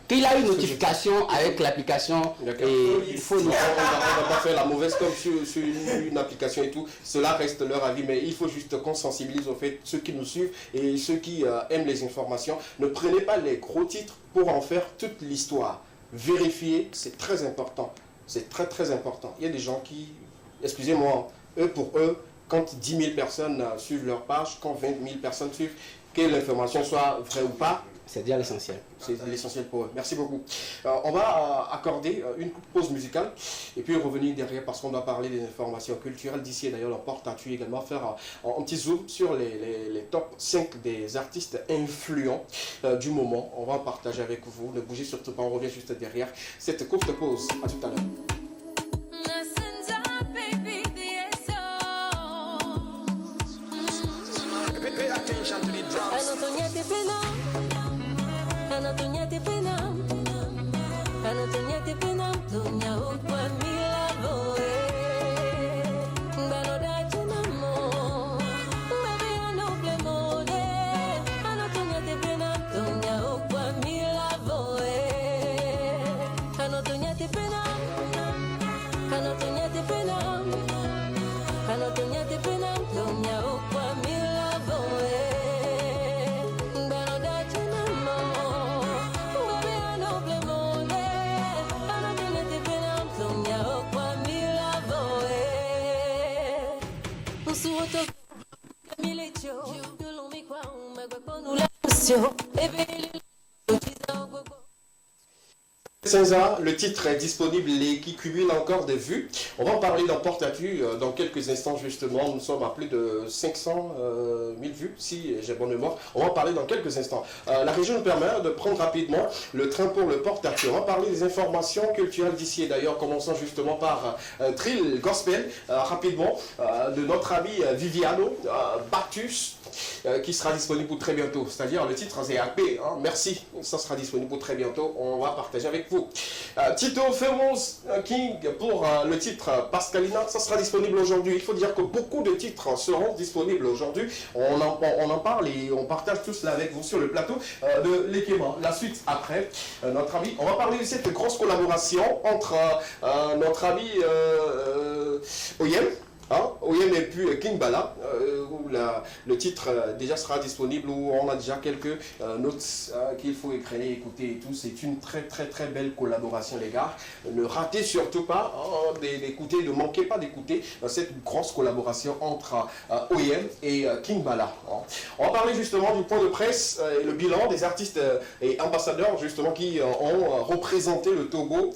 Qu'il a eu une notification avec l'application et il faut nous... On ne va pas faire la mauvaise comme sur une application et tout. Cela reste leur avis, mais il faut juste qu'on sensibilise au fait ceux qui nous suivent et ceux qui aiment les informations. Ne prenez pas les gros titres pour en faire toute l'histoire. Vérifiez, c'est très important. C'est très très important. Il y a des gens qui, excusez-moi, pour eux, quand 10 000 personnes suivent leur page, quand 20 000 personnes suivent, que l'information soit vraie ou pas, c'est déjà l'essentiel. C'est l'essentiel pour eux. Merci beaucoup. On va accorder une pause musicale et puis revenir derrière parce qu'on doit parler des informations culturelles d'ici. D'ailleurs, on porte à tu également faire un petit zoom sur les top 5 des artistes influents du moment. On va partager avec vous. Ne bougez surtout pas, on revient juste derrière cette courte pause. À tout à l'heure. Senza, le titre est disponible et qui cumule encore des vues. On va en parler dans Porte-à-Tu dans quelques instants justement. Nous sommes à plus de 500 000 vues, si j'ai bonne mémoire. On va en parler dans quelques instants. La région nous permet de prendre rapidement le train pour le Porte-à-Tu. On va parler des informations culturelles d'ici. Et d'ailleurs, commençons justement par Trill Gospel, rapidement, de notre ami Viviano Bactus. Qui sera disponible pour très bientôt. C'est-à-dire, le titre, c'est AP. Hein, merci. Ça sera disponible pour très bientôt. On va partager avec vous. Tito Famous King pour le titre Pascalina. Ça sera disponible aujourd'hui. Il faut dire que beaucoup de titres seront disponibles aujourd'hui. On en parle et on partage tout cela avec vous sur le plateau de l'Ekema. La suite après, notre ami. On va parler de cette grosse collaboration entre notre ami Oyem. Oyem et puis King Bala, où le titre déjà sera disponible, où on a déjà quelques notes qu'il faut écraner, écouter et tout. C'est une très très très belle collaboration les gars. Ne ratez surtout pas d'écouter, ne manquez pas d'écouter cette grosse collaboration entre Oyem et King Bala. On va parler justement du point de presse et le bilan des artistes et ambassadeurs justement qui ont représenté le Togo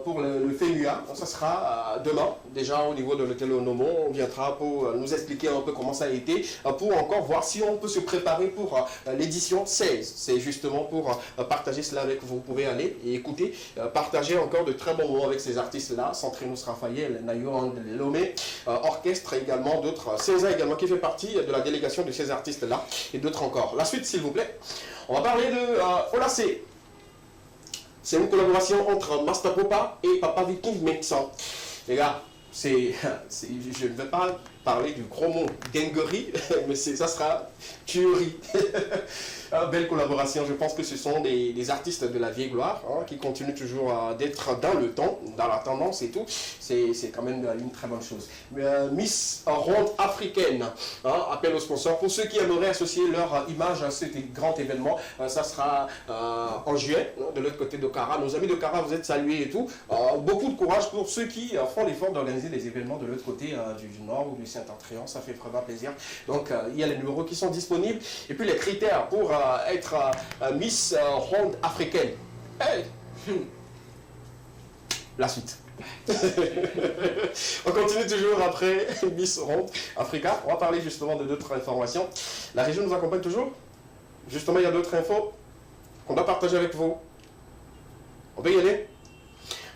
pour le FEMUA. Ça sera demain déjà au niveau de l'hôtel on viendra pour nous expliquer un peu comment ça a été, pour encore voir si on peut se préparer pour l'édition 16. C'est justement pour partager cela avec vous. Vous pouvez aller et écouter, partager encore de très bons moments avec ces artistes-là. Centrinus Raphaël, Nayo Lomé, orchestre également, d'autres. César également qui fait partie de la délégation de ces artistes-là et d'autres encore. La suite, s'il vous plaît. On va parler de Olacé. C'est une collaboration entre Master Popa et Papa Viking Mexan. Les gars, je ne vais pas parler du gros mot dinguerie, mais ça sera tuerie. Belle collaboration, je pense que ce sont des artistes de la vieille gloire qui continuent toujours d'être dans le temps, dans la tendance et tout. C'est quand même une très bonne chose. Miss Ronde africaine, appel aux sponsors. Pour ceux qui aimeraient associer leur image à ce grand événement, ça sera en juillet, de l'autre côté de Cara. Nos amis de Cara, vous êtes salués et tout. Beaucoup de courage pour ceux qui font l'effort d'organiser organiser des événements de l'autre côté du Nord ou du Saint-Antrian, ça fait vraiment plaisir. Donc il y a les numéros qui sont disponibles et puis les critères pour être Miss Ronde africaine. Hey. La suite. On continue toujours après Miss Ronde Africa. On va parler justement de d'autres informations. La région nous accompagne toujours. Justement, il y a d'autres infos qu'on doit partager avec vous. On peut y aller?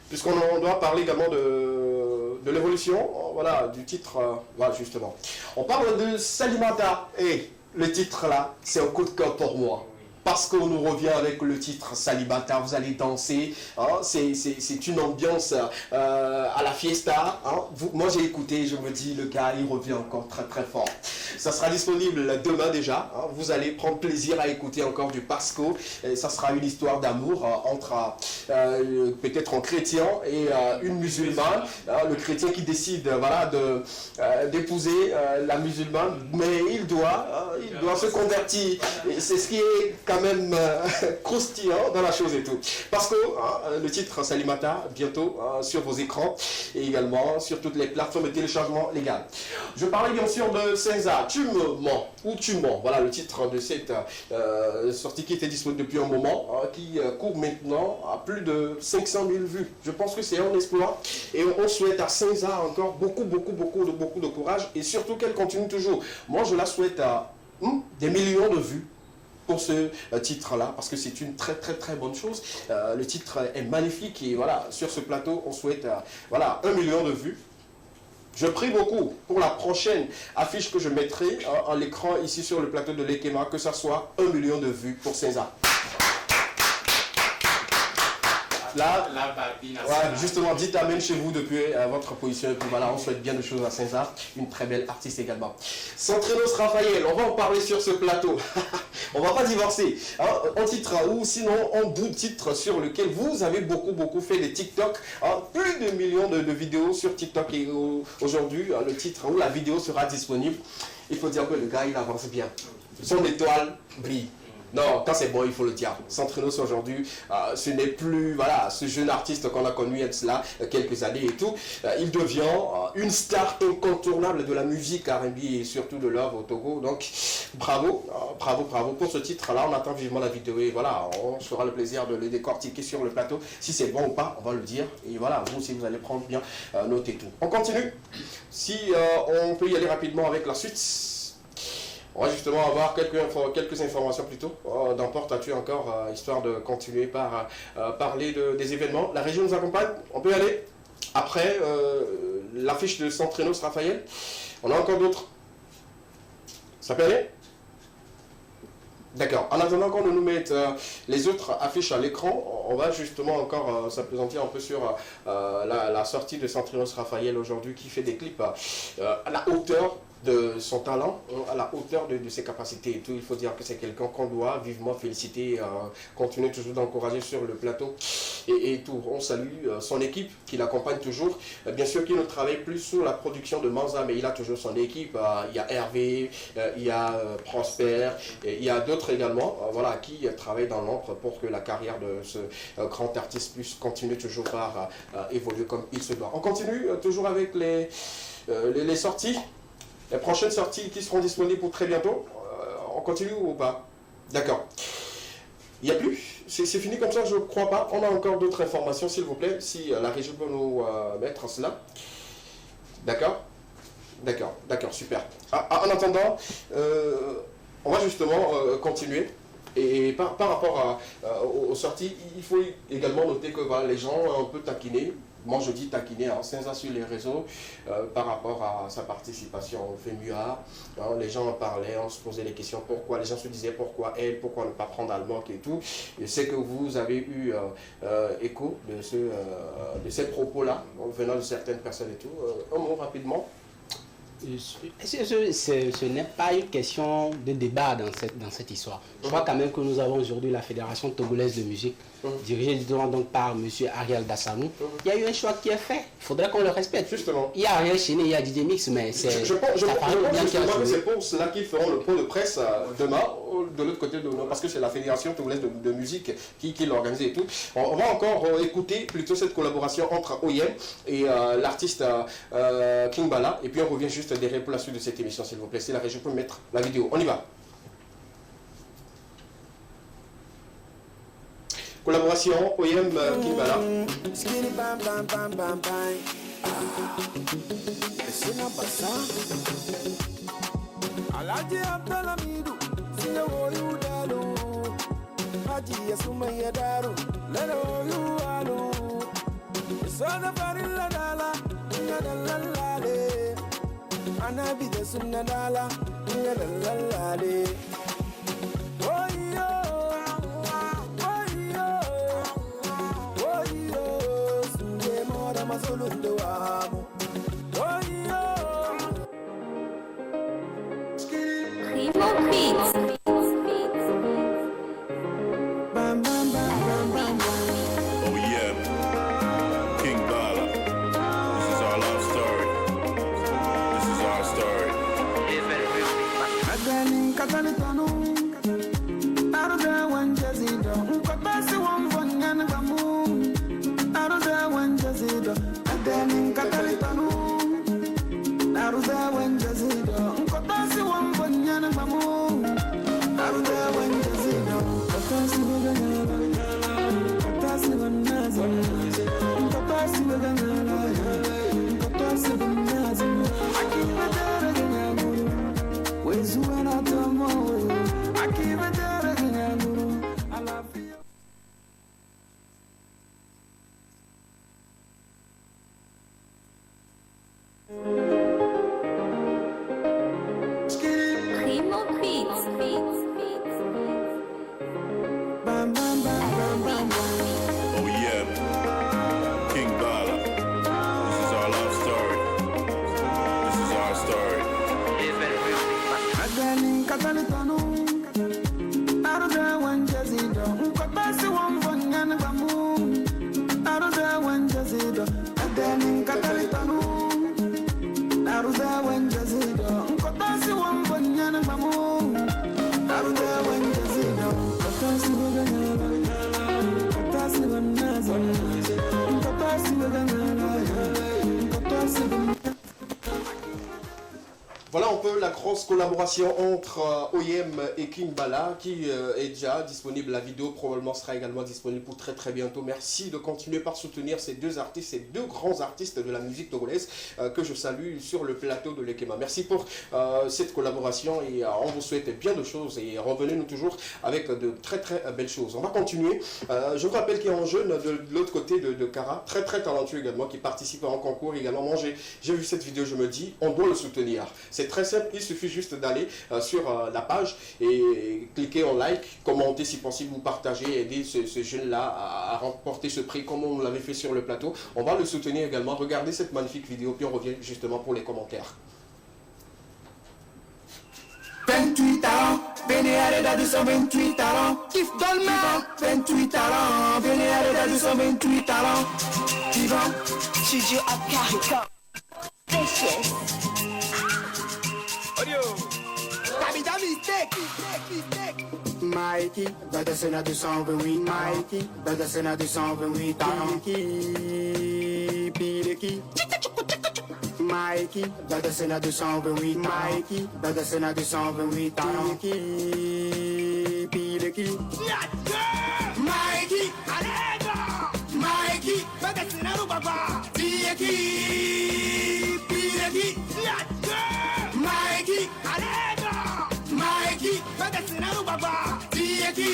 Puisqu'on doit parler également de l'évolution, voilà, du titre, voilà, justement. On parle de Salimata, et le titre là, c'est un coup de cœur pour moi. Parce qu'on nous revient avec le titre Salimata, vous allez danser, hein, c'est une ambiance à la fiesta. Hein. Moi j'ai écouté, je me dis, le gars il revient encore très très fort. Ça sera disponible demain déjà, hein. Vous allez prendre plaisir à écouter encore du Pasco. Et ça sera une histoire d'amour entre peut-être un chrétien et une musulmane. Hein, le chrétien qui décide voilà, d'épouser la musulmane, mais il doit se convertir. C'est ce qui est quand même croustillant dans la chose et tout. Parce que le titre Salimata, bientôt sur vos écrans et également sur toutes les plateformes de téléchargement légal. Je parlais bien sûr de Senza, Tu me mens ou tu mens. Voilà le titre de cette sortie qui était disponible depuis un moment, qui court maintenant à plus de 500 000 vues. Je pense que c'est un exploit et on souhaite à Senza encore beaucoup de courage et surtout qu'elle continue toujours. Moi je la souhaite à des millions de vues pour ce titre-là, parce que c'est une très bonne chose. Le titre est magnifique et voilà, sur ce plateau, on souhaite voilà, 1 million de vues. Je prie beaucoup pour la prochaine affiche que je mettrai à l'écran ici sur le plateau de l'Ekema, que ça soit 1 million de vues pour Senza. Là, ouais, justement, dites amen chez vous depuis votre position. Et puis voilà, on souhaite bien de choses à Senza, une très belle artiste également. Centrenos Raphaël, on va en parler sur ce plateau. On va pas divorcer. En titre ou sinon en bout de titre sur lequel vous avez beaucoup fait des TikTok. Plus de millions de vidéos sur TikTok et aujourd'hui, le titre ou la vidéo sera disponible. Il faut dire que le gars, il avance bien. Son étoile brille. Non, quand c'est bon, il faut le dire. Centrenos aujourd'hui, ce n'est plus voilà, ce jeune artiste qu'on a connu il y a de cela quelques années et tout. Il devient une star incontournable de la musique R&B et surtout de love au Togo. Donc, bravo pour ce titre-là. On attend vivement la vidéo et voilà, on se fera le plaisir de le décortiquer sur le plateau. Si c'est bon ou pas, on va le dire. Et voilà, vous aussi, vous allez prendre bien note et tout. On continue. Si on peut y aller rapidement avec la suite. On va justement avoir quelques informations plutôt. Dans Porte-à-tu encore, histoire de continuer par parler des événements. La région nous accompagne, on peut y aller. Après l'affiche de Centrenos Raphaël, on a encore d'autres. Ça peut aller? D'accord. En attendant qu'on nous mette les autres affiches à l'écran, on va justement encore s'appesantir un peu sur la sortie de Centrenos Raphaël aujourd'hui qui fait des clips à la hauteur de son talent, à la hauteur de ses capacités et tout. Il faut dire que c'est quelqu'un qu'on doit vivement féliciter, continuer toujours d'encourager sur le plateau et tout. On salue son équipe qui l'accompagne toujours. Bien sûr qu'il ne travaille plus sur la production de Manza, mais il a toujours son équipe. Il y a Hervé, il y a Prosper, il y a d'autres également voilà, qui travaillent dans l'ombre pour que la carrière de ce grand artiste puisse continuer toujours par évoluer comme il se doit. On continue toujours avec les sorties. Les prochaines sorties qui seront disponibles pour très bientôt, on continue ou pas? D'accord. Il n'y a plus? C'est fini comme ça, je ne crois pas. On a encore d'autres informations, s'il vous plaît, si la régie peut nous mettre cela. D'accord? D'accord, super. En attendant, on va justement continuer. Et par rapport aux sorties, il faut également noter que voilà, les gens ont un peu taquiné. Moi je dis taquiner Senza sur les réseaux par rapport à sa participation au FEMUA. Les gens en parlaient, on se posait des questions, pourquoi, les gens se disaient pourquoi elle, pourquoi ne pas prendre Almok et tout. Je sais que vous avez eu écho de ces propos-là, venant de certaines personnes et tout. Un mot rapidement. Ce n'est pas une question de débat dans cette histoire. Je crois quand même que nous avons aujourd'hui la Fédération togolaise de musique, dirigée donc par M. Ariel Dassamou. Il y a eu un choix qui est fait, il faudrait qu'on le respecte. Justement. Il y a Ariel Chéné, il y a DJ Mix, mais c'est... Je pense que c'est pour cela qu'ils feront le point de presse demain, de l'autre côté, parce que c'est la Fédération togolaise de musique qui l'organise et tout. On va encore écouter plutôt cette collaboration entre OIM et l'artiste King Bala. Et puis on revient juste derrière pour la suite de cette émission, s'il vous plaît. C'est la régie pour mettre la vidéo. On y va. Collaboration OIM King Bala. Alaji Abdalamidu, siya woyu dalu. Haji Yasumaya daru, lelo yu alu. Sada farilla dala, inga dalalale. Anabi de sunna dala, inga dalalale. Oyo, oyo, oyo, sunge mora mazulundu amu. Oyo. Primo Beats. Bam bam bam bam bam bam. Oh yeah, King Bala. This is our love story. This is our story. Adani katali tanu, aruda wanjazido. Nkotasi wamvonyana bamu, aruda wanjazido. Adani katali tanu, aruda wanjazido. Nkotasi wamvonyana bamu, aruda wanjazido. Nkotasi waganyala, nkotasi wanazi, nkotasi waganyala, nkotasi wanazi. Akina dara ganyaguru. Wezuena tomo, akiva dara ganyaguru. Alafia. Primo Beats. Bam bam bam bam bam bam. Oh yeah, King Bala. This is our love story. This is our story. Adani katali tanu, aruda wanjazido. Nkotasi wamvonyana bamu, aruda wanjazido. Adani katali tanu, aruda wanjazido. Nkotasi wamvonyana bamu, aruda wanjazido. Nkotasi waganyala, nkotasi wanazi, nkotasi waganyala, nkotasi wanazi. Voilà un peu la grosse collaboration entre OIM et King Bala qui est déjà disponible. La vidéo probablement sera également disponible pour très très bientôt. Merci de continuer par soutenir ces deux artistes, ces deux grands artistes de la musique togolaise que je salue sur le plateau de l'Ekema. Merci pour cette collaboration et on vous souhaite bien de choses et revenez-nous toujours avec de très très belles choses. On va continuer. Je vous rappelle qu'il y a un jeune de l'autre côté de Kara, très très talentueux également, qui participe en concours également. Moi j'ai vu cette vidéo, je me dis on doit le soutenir. C'est très simple, il suffit juste d'aller sur la page et cliquer en like, commenter si possible, ou partager, aider ce jeune-là à remporter ce prix comme on l'avait fait sur le plateau. On va le soutenir également. Regardez cette magnifique vidéo, puis on revient justement pour les commentaires. 28 talents, venez à l'aide de 128 talents. Kiff Dolman, 28 talents, venez à l'aide de 128 talents. Vivant, Studio Akarika. Precious. Mikey, Dada Sena 228, Mikey, Dada Sena 228 talents. Pireki, Mikey, Dada Sena 228, Mikey, Dada Sena 228 talents. Pireki, Mikey, Alego, Mikey, Dada Sena Rubaba, Pireki, Pireki, Mikey, Alego, Mikey, Dada Sena Rubaba, Pireki,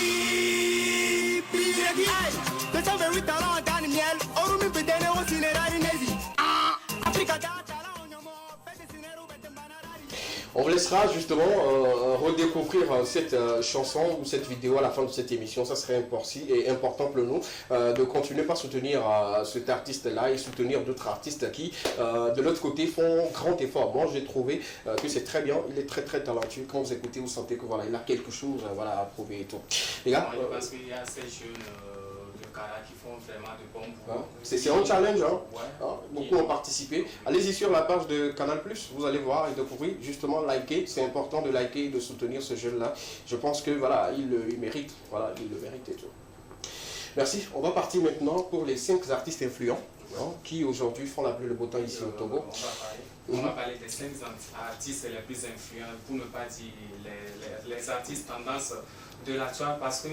Pireki, 228 talents Daniel, Orumi Bedene au cinéra Inesi. Africa On vous laissera justement redécouvrir cette chanson ou cette vidéo à la fin de cette émission. Ça serait important pour nous de continuer par soutenir cet artiste-là et soutenir d'autres artistes qui, de l'autre côté, font grand effort. Moi, j'ai trouvé que c'est très bien. Il est très très talentueux. Quand vous écoutez, vous sentez que voilà, il a quelque chose voilà, à prouver et tout. Les gars, Parce qu'il y a ces jeunes de Kara qui font vraiment de bons boulot. C'est un challenge, hein. Ouais. Hein, beaucoup ont participé. Allez-y sur la page de Canal+, vous allez voir et découvrir, justement, liker. C'est important de liker et de soutenir ce jeune-là. Je pense que voilà, il mérite, voilà, il le mérite et tout. Merci. On va partir maintenant pour les 5 artistes influents qui aujourd'hui font la pluie le beau temps ici au Togo. On va parler des 5 artistes les plus influents, pour ne pas dire les artistes tendance de l'actuel, parce que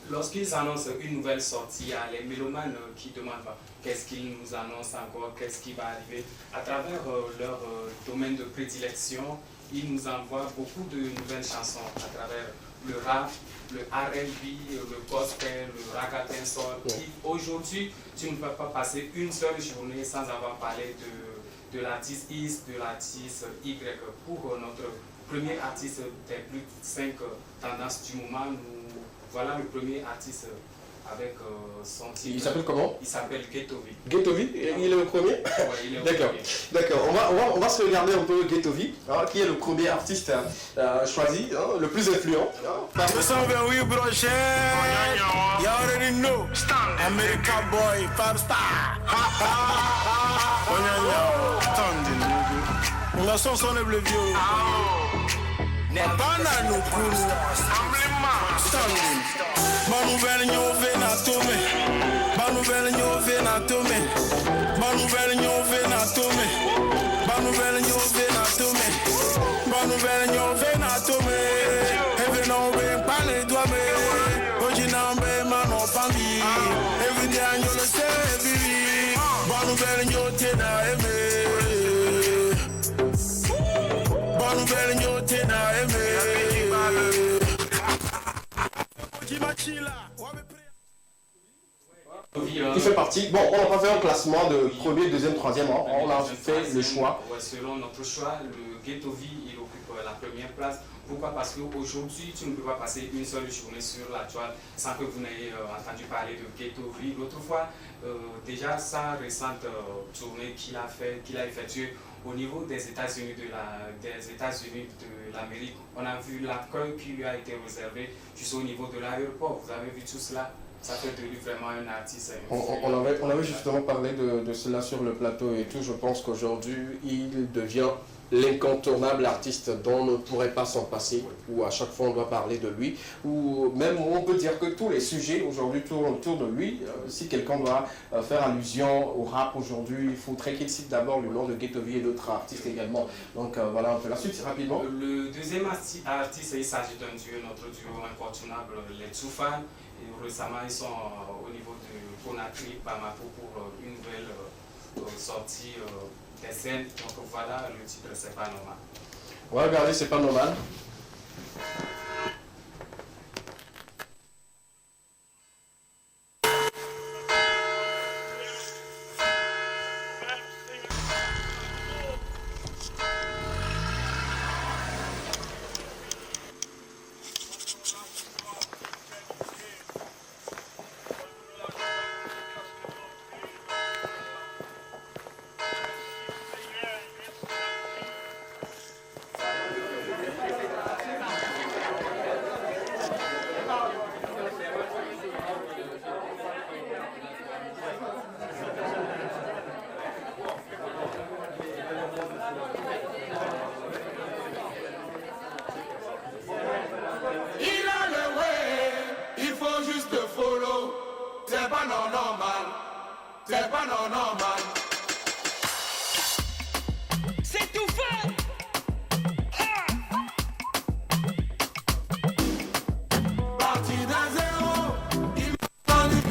lorsqu'ils annoncent une nouvelle sortie, il y a les mélomanes qui demandent qu'est-ce qu'ils nous annoncent encore, qu'est-ce qui va arriver. À travers leur domaine de prédilection, ils nous envoient beaucoup de nouvelles chansons à travers le rap, le R&B, le gospel, le raggaton soul. Aujourd'hui, tu ne peux pas passer une seule journée sans avoir parlé de l'artiste X, de l'artiste Y. Pour notre premier artiste des plus de 5 tendances du moment, voilà le premier artiste avec son titre. Il s'appelle comment? Il s'appelle Ghettovi. Ghettovi, il est le premier? Ouais, il est le D'accord. premier. D'accord, on va se regarder un peu Ghettovi, qui est le premier artiste choisi, le plus influent. 228 brochets, you already know. America boy, five star. Standing, nigga. On a son son bleu vieux. Banana no cool. Standing. Bonne nouvelle, nous venons à tomber. Bonne nouvelle, nous venons à tomber. Bonne nouvelle, nous venons à tomber. Bonne nouvelle, nous venons à tomber. Bonne nouvelle, nous venons à tomber. Et venons bien parler de moi. Aujourd'hui, nous venons à famille. Et venons nous le sais, baby. Bonne nouvelle, nous venons à aimer. Bonne nouvelle, nous venons à aimer. Qui fait partie. Bon, on n'a pas fait un classement de premier, deuxième, troisième. On a fait le choix. Ouais, selon notre choix, le Ghettovi, il occupe la première place. Pourquoi? Parce qu'aujourd'hui, tu ne peux pas passer une seule journée sur la toile sans que vous n'ayez entendu parler de Ghettovi. L'autre fois, déjà sa récente tournée qu'il a effectuée au niveau des États-Unis de l'Amérique, on a vu l'accueil qui lui a été réservé juste au niveau de l'aéroport. Vous avez vu tout cela? Ça fait de lui vraiment un artiste. On avait justement parlé de cela sur le plateau et tout. Je pense qu'aujourd'hui, il devient l'incontournable artiste dont on ne pourrait pas s'en passer, où à chaque fois on doit parler de lui, ou même on peut dire que tous les sujets aujourd'hui tournent autour de lui. Si quelqu'un doit faire allusion au rap aujourd'hui, il faudrait qu'il cite d'abord le nom de Ghettovi et d'autres artistes également. Donc voilà un peu la suite rapidement. Le deuxième artiste, il s'agit d'un duo, notre duo incontournable, les Toufan. Et récemment, ils sont au niveau de Conakry, Bamako, pour une nouvelle sortie des scènes. Donc voilà, le titre, c'est pas normal. On va regarder, c'est pas normal. C'est pas normal. C'est tout fait. Parti d'un zéro, il m'a dit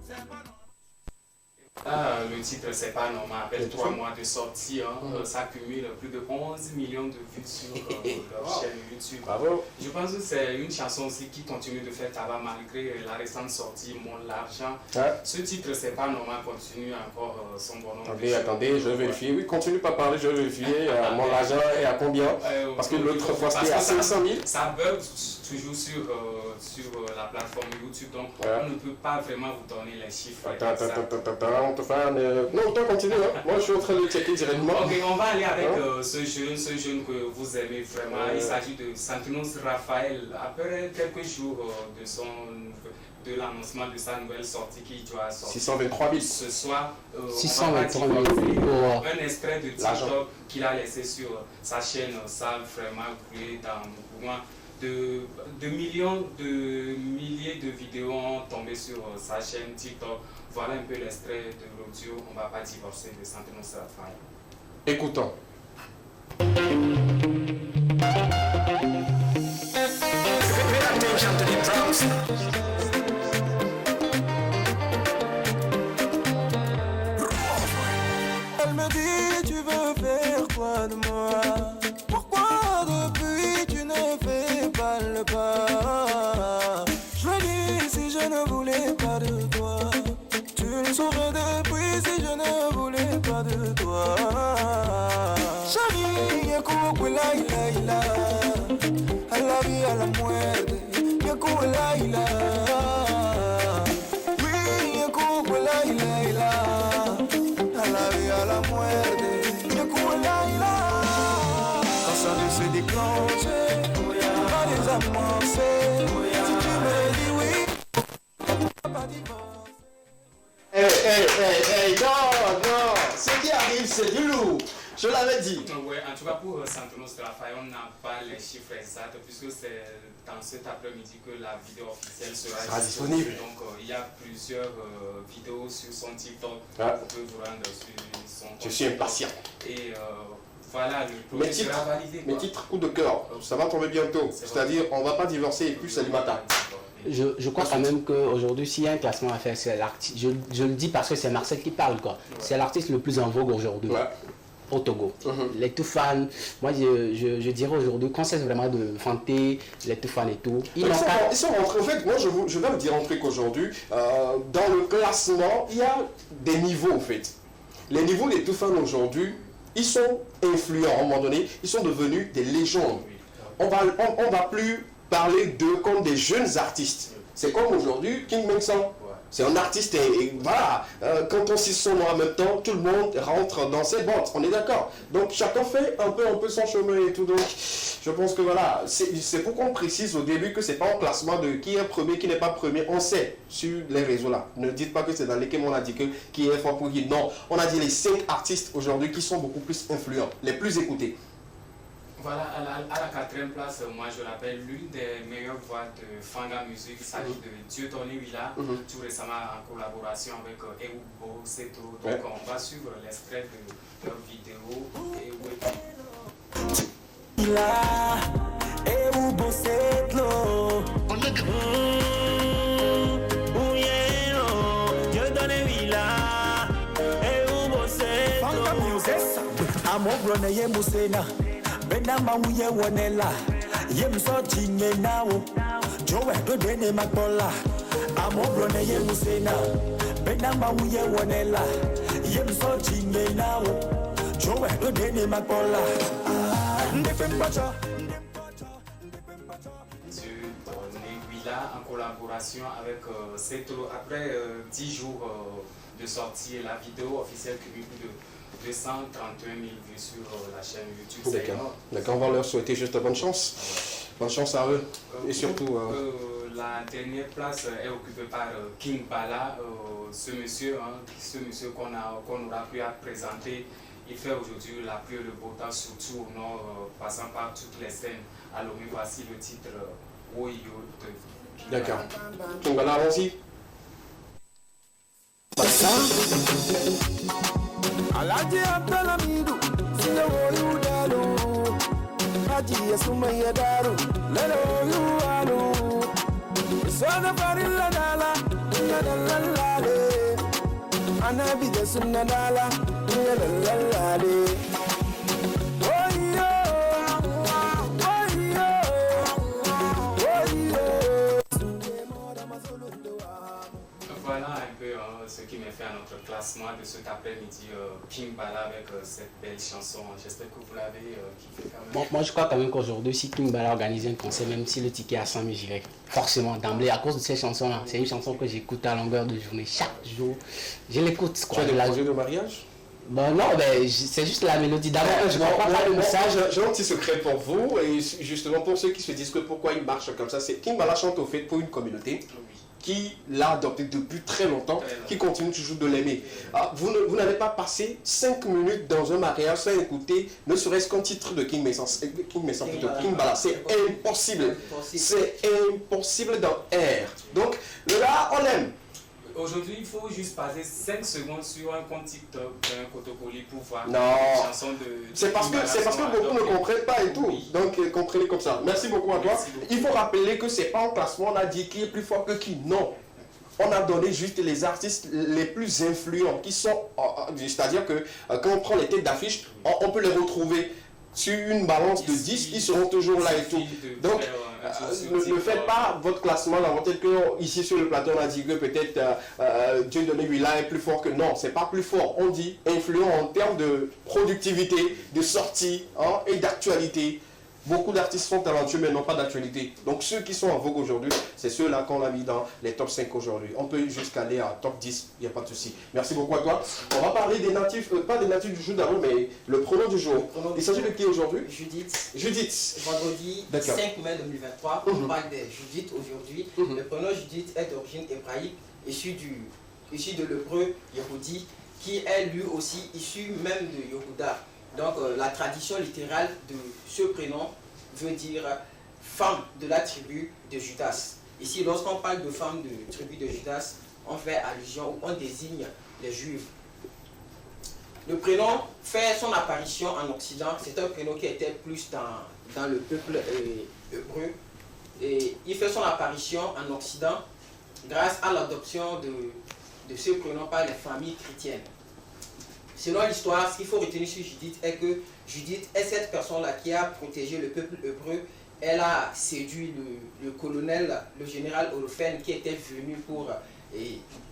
c'est pas normal. Le titre, c'est pas normal. Après 3 mois de sortie, ça cumule plus de 11 millions de vues sur leur chaîne YouTube. Bravo. Je pense que c'est une chanson aussi qui continue de faire tabac malgré la récente sortie Mon l'argent. Ouais. Ce titre, c'est pas normal, continue encore son bonhomme. Attendez, je vais vérifier. Oui, continue pas parler, je vais vérifier. Mon argent est à combien? Parce que l'autre fois c'était à 500 000. Ça bug toujours sur la plateforme YouTube, donc on ne peut pas vraiment vous donner les chiffres. Attends, on te fait Non, toi continue, hein. Moi je suis en train de checker directement. Ok, on va aller avec ce jeune que vous aimez vraiment. Il s'agit de Santinos Raphaël. Après quelques jours de l'annoncement de sa nouvelle sortie qui doit sortir 623 000. ce soir, 623 000. un extrait de TikTok qu'il a laissé sur sa chaîne. Ça a vraiment brûlé dans moins de milliers de vidéos ont tombé sur sa chaîne TikTok. Voilà un peu l'extrait de l'audio On va pas divorcer de Santinos Raphaël. Écoutons. Elle me dit tu veux faire quoi de moi? Pourquoi depuis tu ne fais pas le pas? Je lui dis si je ne voulais pas de toi, tu le saurais depuis si je ne voulais pas de toi. Chérie, yakou la ila ila, a la vie a la muerte, yakou la ila. Oui, yakou la ila ila, a la vie a la muerte, yakou la ila. Quand ça veut se déclencher, on va les avancer. Si tu me dis oui, on va pas divorcer. Non, ce qui arrive, c'est du lourd. Je l'avais dit. Ouais, en tout cas pour Santinos Raphaël, on n'a pas les chiffres exacts puisque c'est dans cet après-midi que la vidéo officielle sera disponible. Donc il y a plusieurs vidéos sur son TikTok. Ah. Vous pouvez vous rendre sur son compte. Je suis impatient. Et voilà, le projet sera validé. Mes titres coup de cœur, ça va tomber bientôt. C'est-à-dire, on va pas divorcer et puis c'est du matin. Je crois quand même qu'aujourd'hui, s'il y a un classement à faire, c'est l'artiste. Je le dis parce que c'est Marcel qui parle, quoi. C'est l'artiste le plus en vogue aujourd'hui. Ouais. Au Togo. Les tout fans, moi je dirais aujourd'hui qu'on cesse vraiment de vanter les tout fans et tout. Ils sont rentrés. En fait, moi je vais vous dire un truc aujourd'hui. Dans le classement, il y a des niveaux en fait. Les niveaux des tout fans aujourd'hui, ils sont influents à un moment donné, ils sont devenus des légendes. On va plus parler d'eux comme des jeunes artistes. C'est comme aujourd'hui King Mengsan. C'est un artiste et voilà, quand on cite son nom en même temps, tout le monde rentre dans ses bottes, on est d'accord. Donc chacun fait un peu son chemin et tout. Donc je pense que voilà, c'est pour qu'on précise au début que c'est pas un classement de qui est premier, qui n'est pas premier. On sait sur les réseaux là. Ne dites pas que c'est dans lesquels on a dit que qui est fort pour qui. Non, on a dit les 5 artistes aujourd'hui qui sont beaucoup plus influents, les plus écoutés. Voilà, à la 4e place, moi je l'appelle l'une des meilleures voix de Fanga Music. Il s'agit de Dieudonné Willa, tout récemment en collaboration avec Ewubo Seto. Donc on va suivre l'extrait de leur vidéo. Ewubo Seto. Dieudonné Willa, Ewubo Seto. Fanga Music, Amobrone Yemusena. Bena mawuye wonela yem so tinye nawo jowe do dene makola amobrone yemusena bena mawuye wonela yem so tinye nawo jowe do dene makola Dieudonné Willa en collaboration avec Seto. Après 10 jours de sortie, la vidéo officielle cumule plus de 231 000 vues sur la chaîne YouTube. D'accord, on va leur souhaiter juste bonne chance. Bonne chance à eux. Et surtout... la dernière place est occupée par King Bala, ce monsieur qu'on aura pu présenter. Il fait aujourd'hui la pluie et le beau temps, surtout au nord, passant par toutes les scènes. Alors, voici le titre Oyo de... D'accord. Donc voilà, allons-y. Alaji Abdalamidu, Silo you dalu, Haji Yasumaya daru, Lelo you alu, Sona Farilla dala, Lalalale, Anabi de Sunadala, Lalalale. Voilà un peu ce qui me fait à notre classement. classement de cet après-midi. King Bala avec cette belle chanson. J'espère que vous l'avez kiffé quand même. Bon, moi je crois quand même qu'aujourd'hui, si King Bala organise un concert, même si le ticket est à 100 000, j'irai forcément d'emblée à cause de ces chansons-là. C'est une chanson que j'écoute à longueur de journée, chaque jour. Je l'écoute. Tu as des projets de mariage? Bon, non, ben, c'est juste la mélodie. D'abord, je ne comprends pas le message. J'ai un petit secret pour vous, et justement pour ceux qui se disent que pourquoi il marche comme ça, c'est King Bala chante au fait pour une communauté qui l'a adopté depuis très longtemps, qui continue toujours de l'aimer. Vous n'avez pas passé 5 minutes dans un mariage sans écouter ne serait-ce qu'un titre de King Bala. C'est impossible. C'est impossible dans Air. Donc, le gars, on l'aime. Aujourd'hui, il faut juste passer 5 secondes sur un compte TikTok d'un Kotokoli pour voir non. une chanson de... C'est parce que beaucoup ne comprennent pas et tout. Oui. Donc, comprenez comme ça. Merci beaucoup à toi. Il faut rappeler que c'est pas un classement, on a dit qui est plus fort que qui. Non. On a donné juste les artistes les plus influents qui sont... C'est-à-dire que quand on prend les têtes d'affiche, on peut les retrouver sur une balance de 10, ils seront toujours là et tout. Donc, ne faites pas votre classement dans votre tête que ici sur le plateau on a dit que peut-être Dieu donné lui là est plus fort que non, c'est pas plus fort. On dit influent en termes de productivité, de sortie et d'actualité. Beaucoup d'artistes sont talentueux mais n'ont pas d'actualité. Donc ceux qui sont en vogue aujourd'hui, c'est ceux-là qu'on a mis dans les top 5 aujourd'hui. On peut jusqu'à aller à top 10, il n'y a pas de souci. Merci beaucoup à toi. On va parler des natifs, pas des natifs du jour d'avant, mais le pronom du jour. Il s'agit de qui aujourd'hui? Judith. Judith. Vendredi 5 mai 2023, on parle de Judith aujourd'hui. Le pronom Judith est d'origine hébraïque, issu de l'hébreu Yehudi, qui est lui aussi issu même de Yehuda. Donc la tradition littérale de ce prénom veut dire femme de la tribu de Judas. Ici, lorsqu'on parle de femme de tribu de Judas, on fait allusion, on désigne les Juifs. Le prénom fait son apparition en Occident. C'est un prénom qui était plus dans le peuple hébreu. Et il fait son apparition en Occident grâce à l'adoption de ce prénom par les familles chrétiennes. Selon l'histoire, ce qu'il faut retenir sur Judith est que Judith est cette personne-là qui a protégé le peuple hébreu. Elle a séduit le colonel, le général Holophène qui était venu pour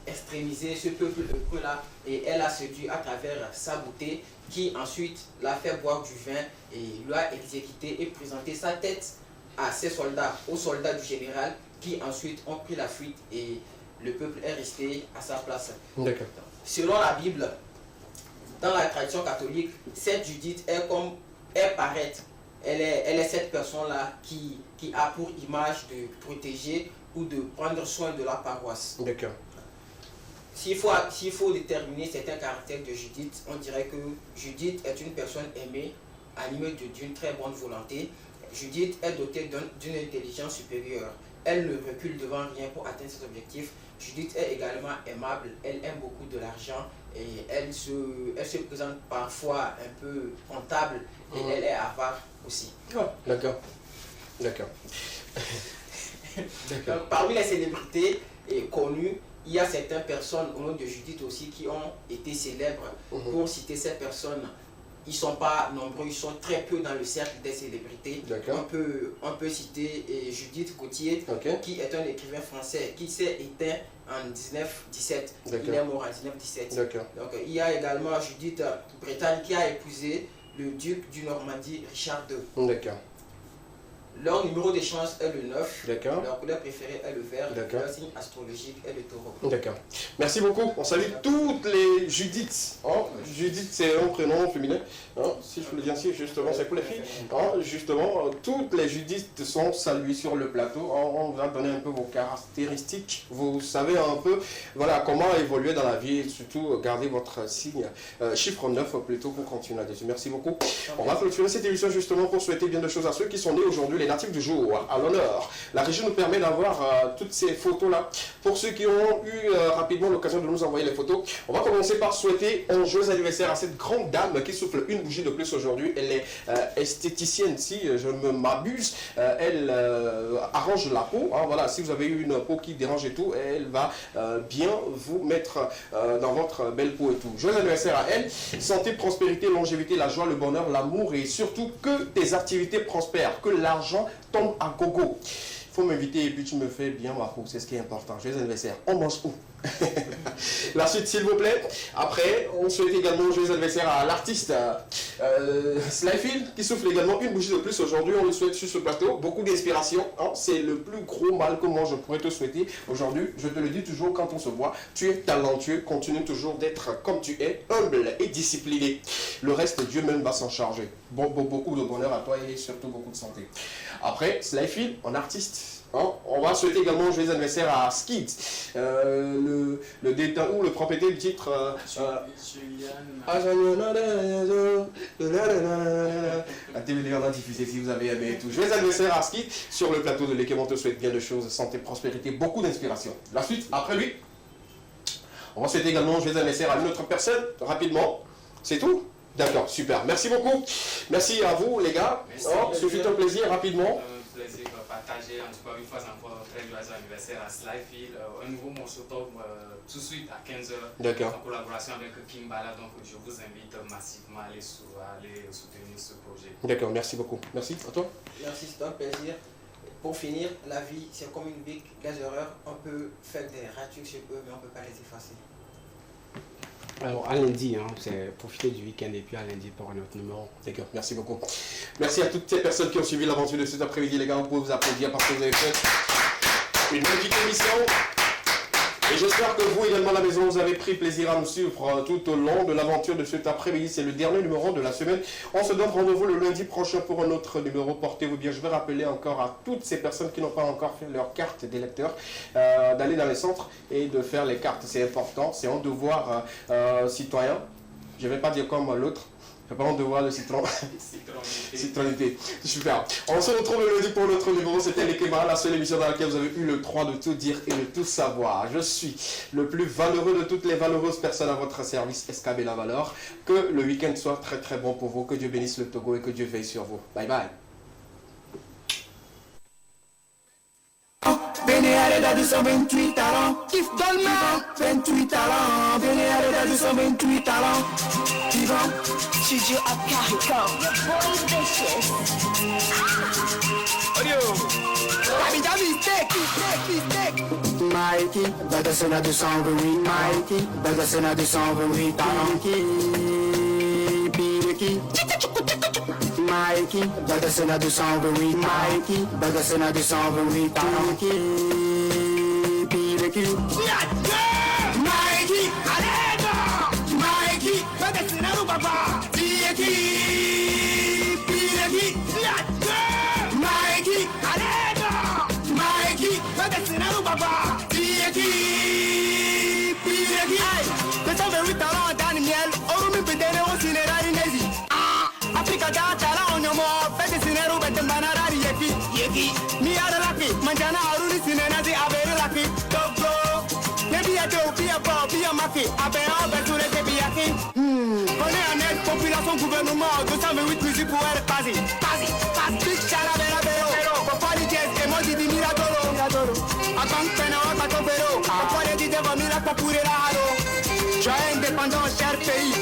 extrémiser ce peuple hébreu-là. Et elle a séduit à travers sa beauté qui ensuite l'a fait boire du vin et lui a exécuté et présenté sa tête à ses soldats, aux soldats du général qui ensuite ont pris la fuite et le peuple est resté à sa place. D'accord. Selon la Bible, dans la tradition catholique, cette Judith est comme elle paraît. Elle est cette personne-là qui a pour image de protéger ou de prendre soin de la paroisse. D'accord. S'il faut déterminer certains caractères de Judith, on dirait que Judith est une personne aimée, animée d'une très bonne volonté. Judith est dotée d'une intelligence supérieure. Elle ne recule devant rien pour atteindre ses objectifs. Judith est également aimable, elle aime beaucoup de l'argent et elle se présente parfois un peu comptable et elle est avare aussi. D'accord. D'accord. Donc, parmi les célébrités connues, il y a certaines personnes au nom de Judith aussi qui ont été célèbres. Pour citer ces personnes, ils ne sont pas nombreux, ils sont très peu dans le cercle des célébrités. On peut citer Judith Gauthier, qui est un écrivain français qui s'est éteint en 1917. Il est mort en 1917. Donc, il y a également Judith Bretagne qui a épousé le duc du Normandie, Richard II. D'accord. Leur numéro de chance est le 9. D'accord. Leur couleur préférée est le vert. Leur signe astrologique est le taureau. D'accord. Merci beaucoup. On salue toutes les Judith. Judith, c'est un prénom féminin. Si je vous le dis ainsi, justement, c'est pour les filles. Justement, toutes les Judith sont saluées sur le plateau. On va donner un peu vos caractéristiques. Vous savez un peu comment évoluer dans la vie et surtout garder votre signe. Chiffre 9 plutôt pour continuer là-dessus. Merci beaucoup. On va clôturer cette émission justement pour souhaiter bien de choses à ceux qui sont nés aujourd'hui, les natifs du jour, à l'honneur. La régie nous permet d'avoir toutes ces photos-là. Pour ceux qui ont eu rapidement l'occasion de nous envoyer les photos, on va commencer par souhaiter un joyeux anniversaire à cette grande dame qui souffle une bougie de plus aujourd'hui. Elle est esthéticienne, si je ne m'abuse. Elle arrange la peau. Voilà, si vous avez eu une peau qui dérange et tout, elle va bien vous mettre dans votre belle peau et tout. Joyeux anniversaire à elle. Santé, prospérité, longévité, la joie, le bonheur, l'amour et surtout que tes activités prospèrent, que l'argent tombe à gogo. Il faut m'inviter et puis tu me fais bien ma peau, c'est ce qui est important. Joyeux anniversaire. On mange où? La suite, s'il vous plaît. Après, on souhaite également joyeux anniversaire à l'artiste Slyfield, qui souffle également une bougie de plus aujourd'hui. On le souhaite sur ce plateau. Beaucoup d'inspiration. Hein. C'est le plus gros mal que moi je pourrais te souhaiter aujourd'hui. Je te le dis toujours quand on se voit. Tu es talentueux. Continue toujours d'être comme tu es, humble et discipliné. Le reste, Dieu même va s'en charger. Beaucoup de bonheur à toi et surtout beaucoup de santé. Après, Slyfield, en artiste. Hein, on va souhaiter également un joyeux anniversaire à Skid, le propriétaire du titre. La télé en a diffusé si vous avez aimé et tout. Joyeux anniversaire à Skid sur le plateau de l'équipe. On te souhaite bien de choses, santé, prospérité, beaucoup d'inspiration. La suite, après lui, on va souhaiter également un joyeux anniversaire à une autre personne, rapidement. C'est tout? D'accord, super. Merci beaucoup. Merci à vous, les gars. Ce fut un plaisir, rapidement. Plaisir partagé, en tout cas une fois encore très joyeux anniversaire à Slyfield. Un nouveau morceau tombe tout de suite à 15h en collaboration avec Kimbala, donc je vous invite massivement à aller soutenir ce projet. D'accord, merci beaucoup. Merci, à toi. Merci, c'est un plaisir. Pour finir, la vie c'est comme une brique, les erreurs, on peut faire des ratures sur eux, mais on ne peut pas les effacer. Alors à lundi, hein, c'est profiter du week-end et puis à lundi pour un autre numéro. D'accord, merci beaucoup. Merci à toutes ces personnes qui ont suivi l'aventure de cet après-midi, les gars. Vous pouvez vous applaudir parce que vous avez fait une magnifique émission. Et j'espère que vous également à la maison, vous avez pris plaisir à nous suivre tout au long de l'aventure de cet après-midi. C'est le dernier numéro de la semaine. On se donne rendez-vous le lundi prochain pour un autre numéro. Portez-vous bien. Je vais rappeler encore à toutes ces personnes qui n'ont pas encore fait leur carte d'électeur d'aller dans les centres et de faire les cartes. C'est important. C'est un devoir citoyen. Je ne vais pas dire comme l'autre. Je vais pas en devoir de citronité. Super. On se retrouve le lundi pour notre numéro. C'était l'Ekema, la seule émission dans laquelle vous avez eu le droit de tout dire et de tout savoir. Je suis le plus valeureux de toutes les valeureuses personnes à votre service, SKB La Valeur. Que le week-end soit très très bon pour vous. Que Dieu bénisse le Togo et que Dieu veille sur vous. Bye bye. Venez arrêter de 128 talents, Kif Dolman, 28 talents, venez arrêter de 128 talents, Kifan, Studio Akahiko, your boy vicious. Habita mistake. Mikey, Bagasena 228, Mikey, Bagasena 228 talents, Pireki. Mikey, Bagasena 228, Mikey, Bagasena 228, Tanki, Pireki. Mikey, Aleno! Mikey, Bagasena no Papa, Pireki, Pireki. Mikey, Aleno! Mikey, Bagasena no Papa, Pireki, Pireki. The 128 talents, Daniel, Orumi Pedene, Osinera, Nezi. Africa data la onyomo fete sineru bete manarari yeki mi ara laki manjana aruni sinenazi abere laki dogo nebi ate opia pa opia maki abe beture ke biaki on est en aide population gouvernement 228 musique pour être quasi big chala bero pour les jazz emoji di miradoro akon pena wa katopero pour les dire va mira pour la haro j'ai indépendance cher pays